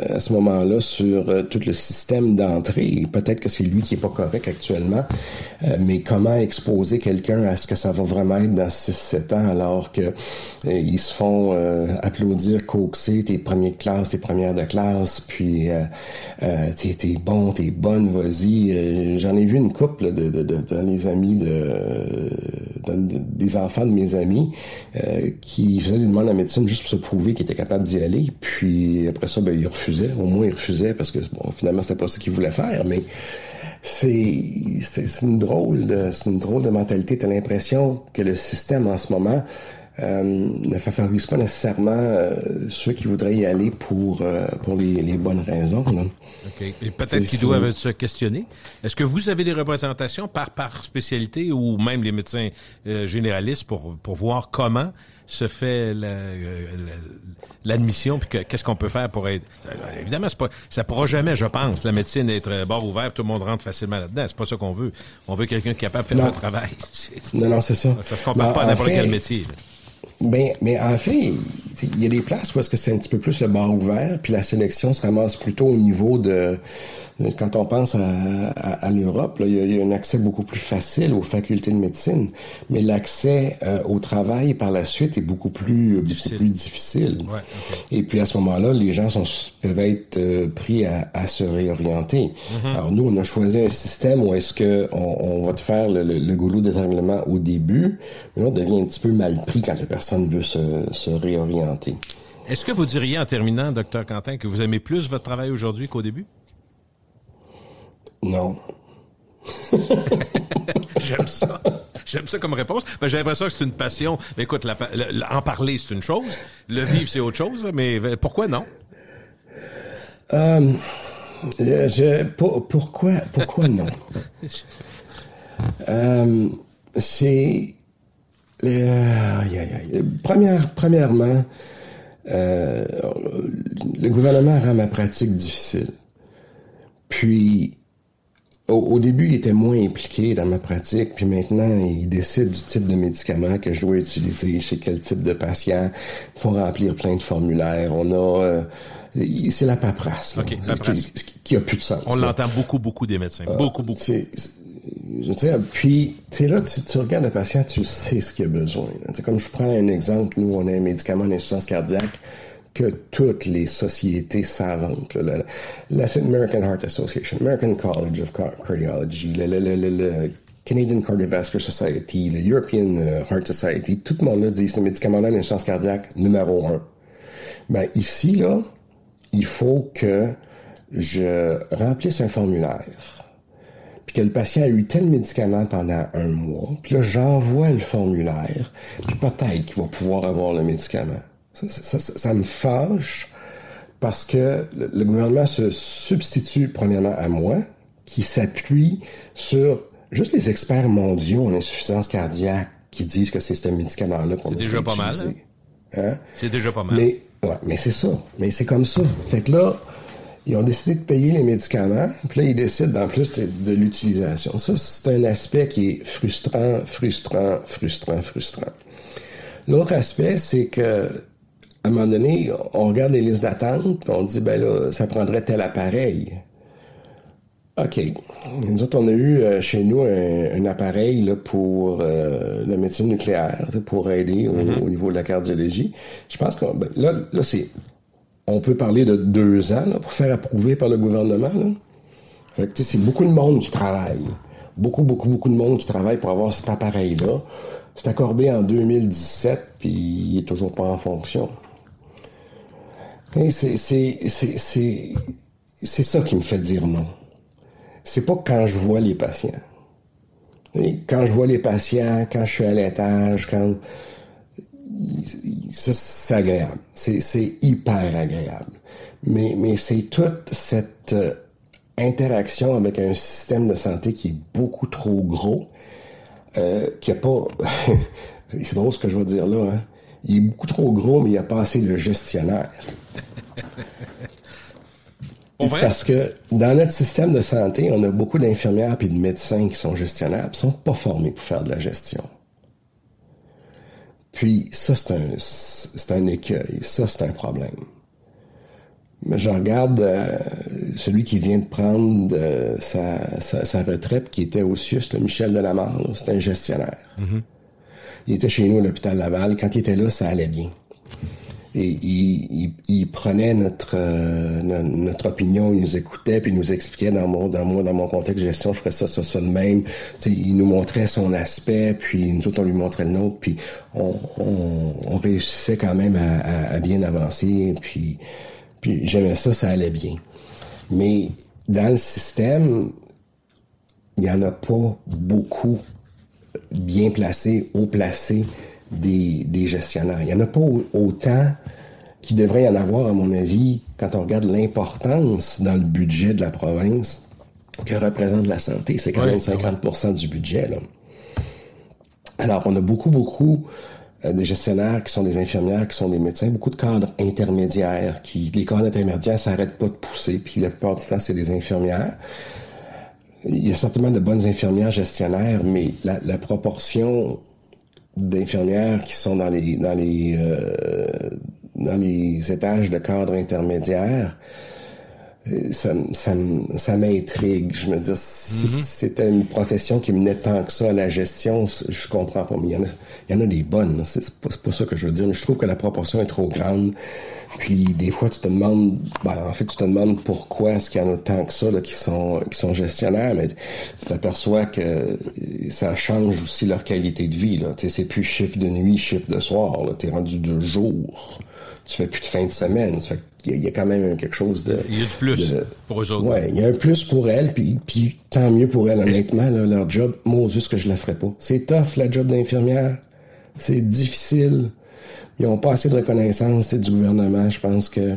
à ce moment-là sur tout le système d'entrée. Peut-être que c'est lui qui est pas correct actuellement, mais comment exposer quelqu'un à ce que ça va vraiment être dans 6-7 ans alors que ils se font applaudir, coaxer, t'es premier de classe, t'es première de classe, puis t'es bon, t'es bonne, vas-y. J'en ai vu une couple dans les amis des enfants de mes amis qui faisaient des demandes à médecine juste pour se prouver qu'ils étaient capables d'y aller, puis après ça, ben ils refusaient. Au moins ils refusaient parce que bon, finalement c'était pas ça qu'ils voulaient faire, mais c'est une drôle de mentalité. T'as l'impression que le système en ce moment ne favorise pas nécessairement ceux qui voudraient y aller pour les bonnes raisons. Là. Okay. Et peut-être qu'ils doivent se questionner. Est-ce que vous avez des représentations par spécialité ou même les médecins généralistes pour voir comment se fait l'admission, puis qu'est-ce qu'on peut faire pour être... Évidemment, ça pourra jamais, je pense, la médecine être bord ouvert, tout le monde rentre facilement là-dedans. C'est pas ça qu'on veut. On veut quelqu'un qui est capable de faire le travail. Non, c'est ça. Ça se compare pas à n'importe quel métier. Là. Mais en fait, il y a des places où est-ce que c'est un petit peu plus le bar ouvert, puis la sélection se ramasse plutôt au niveau de quand on pense à l'Europe, là, il y a un accès beaucoup plus facile aux facultés de médecine, mais l'accès au travail par la suite est beaucoup plus difficile. Ouais, okay. Et puis à ce moment-là, les gens peuvent être pris à se réorienter. Mm-hmm. Alors nous, on a choisi un système où est-ce que on va te faire le goulot d'étranglement au début, mais on devient un petit peu mal pris quand la personne veut se réorienter. Est-ce que vous diriez en terminant, Dr Quentin, que vous aimez plus votre travail aujourd'hui qu'au début? Non. J'aime ça. J'aime ça comme réponse. Ben, j'ai l'impression que c'est une passion. Mais écoute, en parler, c'est une chose. Le vivre, c'est autre chose. Mais pourquoi non? Pourquoi non? C'est... Premièrement, le gouvernement rend ma pratique difficile. Puis, au début, il était moins impliqué dans ma pratique, puis maintenant, il décide du type de médicament que je dois utiliser, chez quel type de patient. Il faut remplir plein de formulaires. C'est la paperasse. Okay, qui a plus de sens. On l'entend beaucoup des médecins. Beaucoup. Puis, tu sais, là, tu regardes le patient, tu sais ce qu'il a besoin. Comme je prends un exemple, nous, on a un médicament d'insuffisance cardiaque que toutes les sociétés savantes, la American Heart Association, American College of Cardiology, le Canadian Cardiovascular Society, le European Heart Society, tout le monde là dit c'est le médicament-là d'insuffisance cardiaque numéro 1. Ben, ici, là, il faut que je remplisse un formulaire, puis que le patient a eu tel médicament pendant 1 mois, puis là, j'envoie le formulaire, puis peut-être qu'il va pouvoir avoir le médicament. Ça me fâche parce que le gouvernement se substitue premièrement à moi, qui s'appuie sur juste les experts mondiaux en insuffisance cardiaque qui disent que c'est ce médicament-là qu'on devrait utiliser. C'est déjà pas mal. Hein? C'est déjà pas mal. Mais c'est ça. Mais c'est comme ça. Fait que là, ils ont décidé de payer les médicaments, puis là, ils décident en plus de l'utilisation. Ça, c'est un aspect qui est frustrant. L'autre aspect, c'est que à un moment donné, on regarde les listes d'attente, puis on dit, ben là, ça prendrait tel appareil. OK. Nous autres, on a eu chez nous un appareil là, pour la médecine nucléaire, pour aider au niveau de la cardiologie. Je pense que là c'est... On peut parler de 2 ans là, pour faire approuver par le gouvernement. Là. Fait que, c'est beaucoup de monde qui travaille. Beaucoup de monde qui travaille pour avoir cet appareil-là. C'est accordé en 2017, puis il est toujours pas en fonction. Et c'est ça qui me fait dire non. C'est pas quand je vois les patients. Et quand je vois les patients, quand je suis à l'étage, quand... Ça, c'est agréable. C'est hyper agréable. Mais c'est toute cette interaction avec un système de santé qui est beaucoup trop gros, qui a pas... c'est drôle ce que je vais dire là, hein. Il est beaucoup trop gros, mais il n'y a pas assez de gestionnaires. C'est parce que dans notre système de santé, on a beaucoup d'infirmières et de médecins qui sont gestionnaires, qui sont pas formés pour faire de la gestion. Puis ça, c'est un écueil. Ça, c'est un problème. Mais je regarde celui qui vient de prendre sa retraite, qui était au CIUS, Michel Delamarre, c'est un gestionnaire. Mm-hmm. Il était chez nous à l'hôpital Laval. Quand il était là, ça allait bien. Et il prenait notre opinion, il nous écoutait, puis il nous expliquait dans mon contexte de gestion, je ferais ça de même. T'sais, il nous montrait son aspect, puis nous autres, on lui montrait le nôtre, puis on réussissait quand même à bien avancer, puis j'aimais ça allait bien. Mais dans le système, il y en a pas beaucoup bien placés, haut placés, des gestionnaires. Il n'y en a pas autant qu'il devrait y en avoir, à mon avis, quand on regarde l'importance dans le budget de la province que représente la santé. C'est quand même 50% du budget, là. Alors, on a beaucoup de gestionnaires qui sont des infirmières, qui sont des médecins, beaucoup de cadres intermédiaires, les cadres intermédiaires s'arrêtent pas de pousser, puis la plupart du temps, c'est des infirmières. Il y a certainement de bonnes infirmières gestionnaires, mais la proportion d'infirmières qui sont dans les étages de cadre intermédiaire, ça m'intrigue. Je me dis, si c'était une profession qui menait tant que ça à la gestion, je comprends pas. Mais il y en a des bonnes. C'est pas ça que je veux dire. Mais je trouve que la proportion est trop grande. Puis des fois, tu te demandes pourquoi est-ce qu'il y en a tant que ça là, qui sont gestionnaires, mais tu t'aperçois que ça change aussi leur qualité de vie. Là. C'est plus chiffre de nuit, chiffre de soir. Là. T'es rendu de jour. Tu fais plus de fin de semaine. Ça fait qu'il y a quand même quelque chose de... Il y a du plus pour eux autres. Ouais, il y a un plus pour elles, puis tant mieux pour elles, honnêtement. Là, leur job, moi, juste que je la ferais pas. C'est tough, la job d'infirmière. C'est difficile. Ils ont pas assez de reconnaissance du gouvernement. Je pense que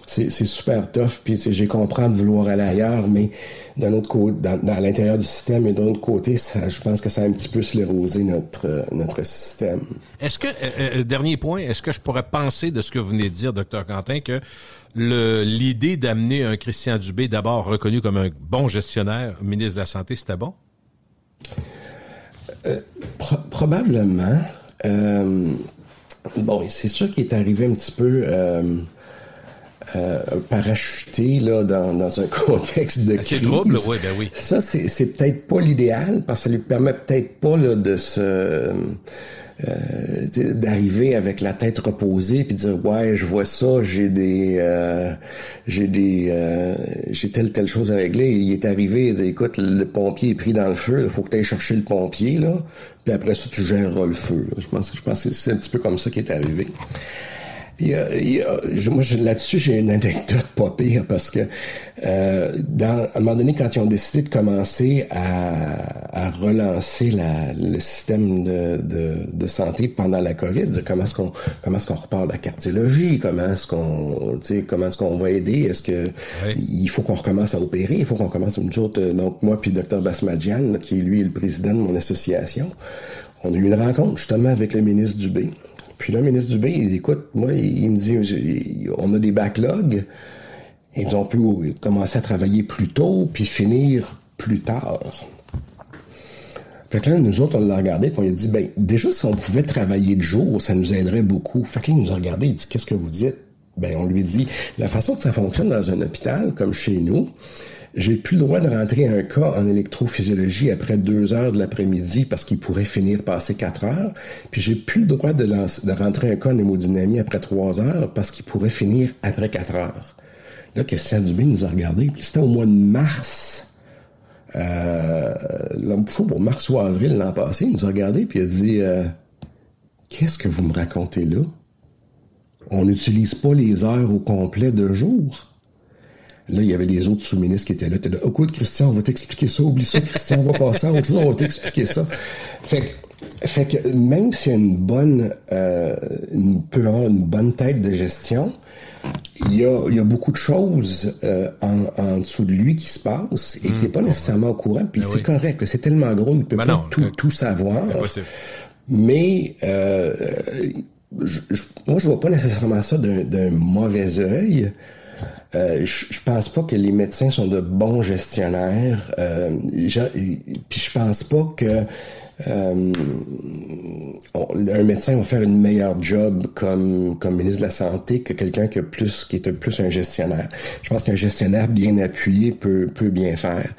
c'est super tough. Puis j'ai compris de vouloir aller ailleurs, mais d'un autre côté, dans l'intérieur du système, et d'un autre côté, je pense que ça a un petit peu sclérosé notre système. Est-ce que, dernier point, est-ce que je pourrais penser de ce que vous venez de dire, Dr. Quentin, que l'idée d'amener un Christian Dubé, d'abord reconnu comme un bon gestionnaire, ministre de la Santé, c'était bon? Probablement. Bon, c'est sûr qu'il est arrivé un petit peu parachuté là dans un contexte de crise. Trouble, oui, ben oui. Ça, c'est peut-être pas l'idéal, parce que ça lui permet peut-être pas là d'arriver avec la tête reposée puis dire ouais, je vois ça, j'ai telle chose à régler. Il est arrivé, il dit écoute, le pompier est pris dans le feu, il faut que tu ailles chercher le pompier là, puis après ça tu géreras le feu. Là. Je pense que c'est un petit peu comme ça qui est arrivé. Moi, là-dessus, j'ai une anecdote pas pire parce que à un moment donné, quand ils ont décidé de commencer à relancer le système de santé pendant la COVID, comment est-ce qu'on repart la cardiologie, comment est-ce qu'on va aider, est-ce que il faut qu'on recommence à opérer, il faut qu'on commence une autre, donc moi puis Dr Basmadjian, qui lui est le président de mon association, on a eu une rencontre justement avec le ministre Dubé. Puis là, le ministre Dubé, il dit, écoute, moi, il me dit, on a des backlogs, et on peut commencer à travailler plus tôt, puis finir plus tard. Fait que là, nous autres, on l'a regardé, puis on lui a dit, ben, déjà, si on pouvait travailler de jour, ça nous aiderait beaucoup. Fait que là, il nous a regardé, il dit, qu'est-ce que vous dites? Ben, on lui dit, la façon que ça fonctionne dans un hôpital, comme chez nous, j'ai plus le droit de rentrer un cas en électrophysiologie après 2 heures de l'après-midi parce qu'il pourrait finir passer 4 heures. Puis j'ai plus le droit de rentrer un cas en hémodynamie après 3 heures parce qu'il pourrait finir après 4 heures. Là, Christian Dubé nous a regardé. Puis c'était au mois de mars. Pour mars ou avril l'an passé, il nous a regardé puis il a dit qu'est-ce que vous me racontez là? On n'utilise pas les heures au complet de jour. Là, il y avait les autres sous-ministres qui étaient là. T'es là, écoute, Christian, on va t'expliquer ça. Oublie ça, Christian, on va passer à autre chose, on va t'expliquer ça. Fait que même s'il y a une bonne, peut avoir une bonne tête de gestion, il y a beaucoup de choses en dessous de lui qui se passent et qui n'est pas nécessairement au courant. Puis c'est correct, là, c'est tellement gros, il ne peut pas tout savoir. Mais moi, je vois pas nécessairement ça d'un mauvais œil. Je pense pas que les médecins sont de bons gestionnaires. Puis je pense pas que un médecin va faire une meilleure job comme ministre de la Santé que quelqu'un qui est plus un gestionnaire. Je pense qu'un gestionnaire bien appuyé peut bien faire.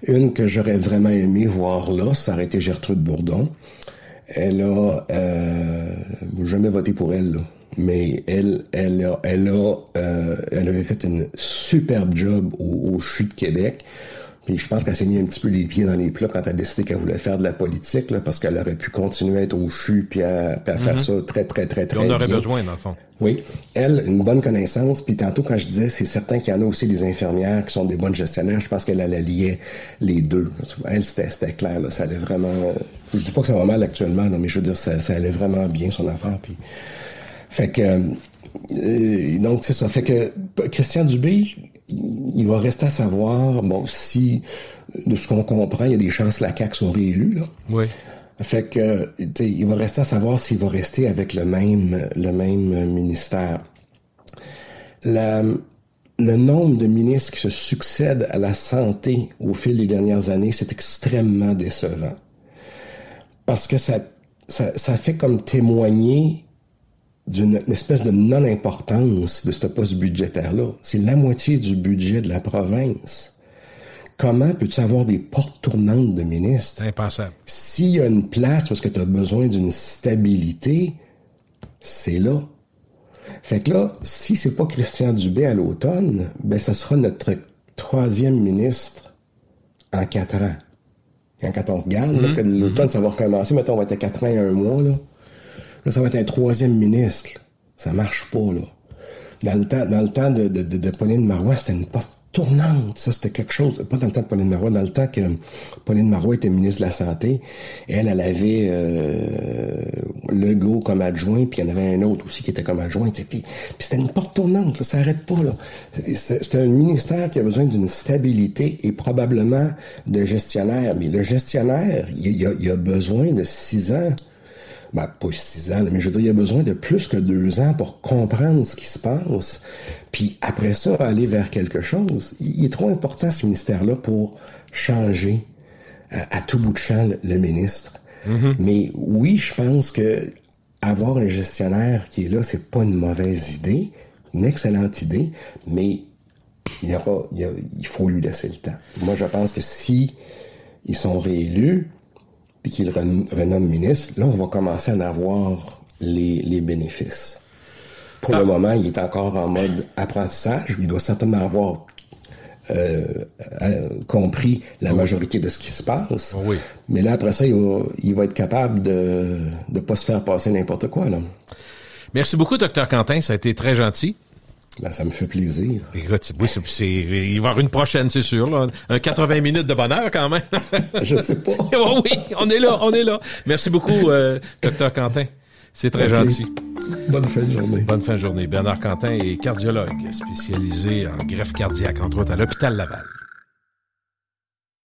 Une que j'aurais vraiment aimé voir là, ça aurait été Gertrude Bourdon. Elle a jamais voté pour elle, là. Mais elle avait fait une superbe job au CHU de Québec. Puis je pense qu'elle s'est mis un petit peu les pieds dans les plats quand elle a décidé qu'elle voulait faire de la politique, là, parce qu'elle aurait pu continuer à être au CHU puis à faire ça très bien. On aurait besoin, dans le fond. Oui. Elle, une bonne connaissance. Puis tantôt, quand je disais, c'est certain qu'il y en a aussi des infirmières qui sont des bonnes gestionnaires. Je pense qu'elle liait les deux. Elle, c'était clair, là. Ça allait vraiment... Je dis pas que ça va mal actuellement, là, mais je veux dire, ça allait vraiment bien, son affaire. Puis... Fait que... donc, c'est ça. Fait que Christian Dubé... Il va rester à savoir, bon, si, de ce qu'on comprend, il y a des chances que la CAQ soit réélue, là. Oui. Fait que, il va rester à savoir s'il va rester avec le même ministère. Le nombre de ministres qui se succèdent à la santé au fil des dernières années, c'est extrêmement décevant. Parce que ça fait comme témoigner d'une espèce de non-importance de ce poste budgétaire-là. C'est la moitié du budget de la province. Comment peux-tu avoir des portes tournantes de ministres? C'est impensable. S'il y a une place parce que tu as besoin d'une stabilité, c'est là. Fait que là, si c'est pas Christian Dubé à l'automne, ben ça sera notre 3e ministre en 4 ans. Quand on regarde, là, que l'automne, ça va recommencer, mettons, on va être à 4 ans et 1 mois, là. Là, ça va être un 3e ministre. Là. Ça marche pas, là. Dans le temps de Pauline Marois, c'était une porte tournante. Ça, c'était quelque chose. Pas dans le temps de Pauline Marois, dans le temps que Pauline Marois était ministre de la Santé. Elle avait Legault comme adjoint, puis il y en avait un autre aussi qui était comme adjoint. Puis c'était une porte tournante, là. Ça arrête pas, là. C'est un ministère qui a besoin d'une stabilité et probablement de gestionnaire. Mais le gestionnaire, il a besoin de 6 ans. Ben, pas 6 ans, mais je veux dire, il y a besoin de plus que 2 ans pour comprendre ce qui se passe. Puis après ça, aller vers quelque chose. Il est trop important, ce ministère-là, pour changer à tout bout de champ le ministre. Mm-hmm. Mais oui, je pense que avoir un gestionnaire qui est là, c'est pas une mauvaise idée, une excellente idée, mais il faut lui laisser le temps. Moi, je pense que si ils sont réélus, puis qu'il renomme ministre, là, on va commencer à en avoir les bénéfices. Pour le moment, il est encore en mode apprentissage. Il doit certainement avoir compris la majorité de ce qui se passe. Oui. Mais là, après ça, il va être capable de pas se faire passer n'importe quoi, là. Merci beaucoup, Dr Quentin. Ça a été très gentil. Ben, ça me fait plaisir. Écoute, oui, il va y avoir une prochaine, c'est sûr, là. Un 80 minutes de bonheur, quand même. Je sais pas. Oui, on est là. Merci beaucoup, Dr Quentin. C'est très gentil. Bonne fin de journée. Bonne fin de journée. Bernard Quentin est cardiologue spécialisé en greffe cardiaque, entre autres, à l'hôpital Laval.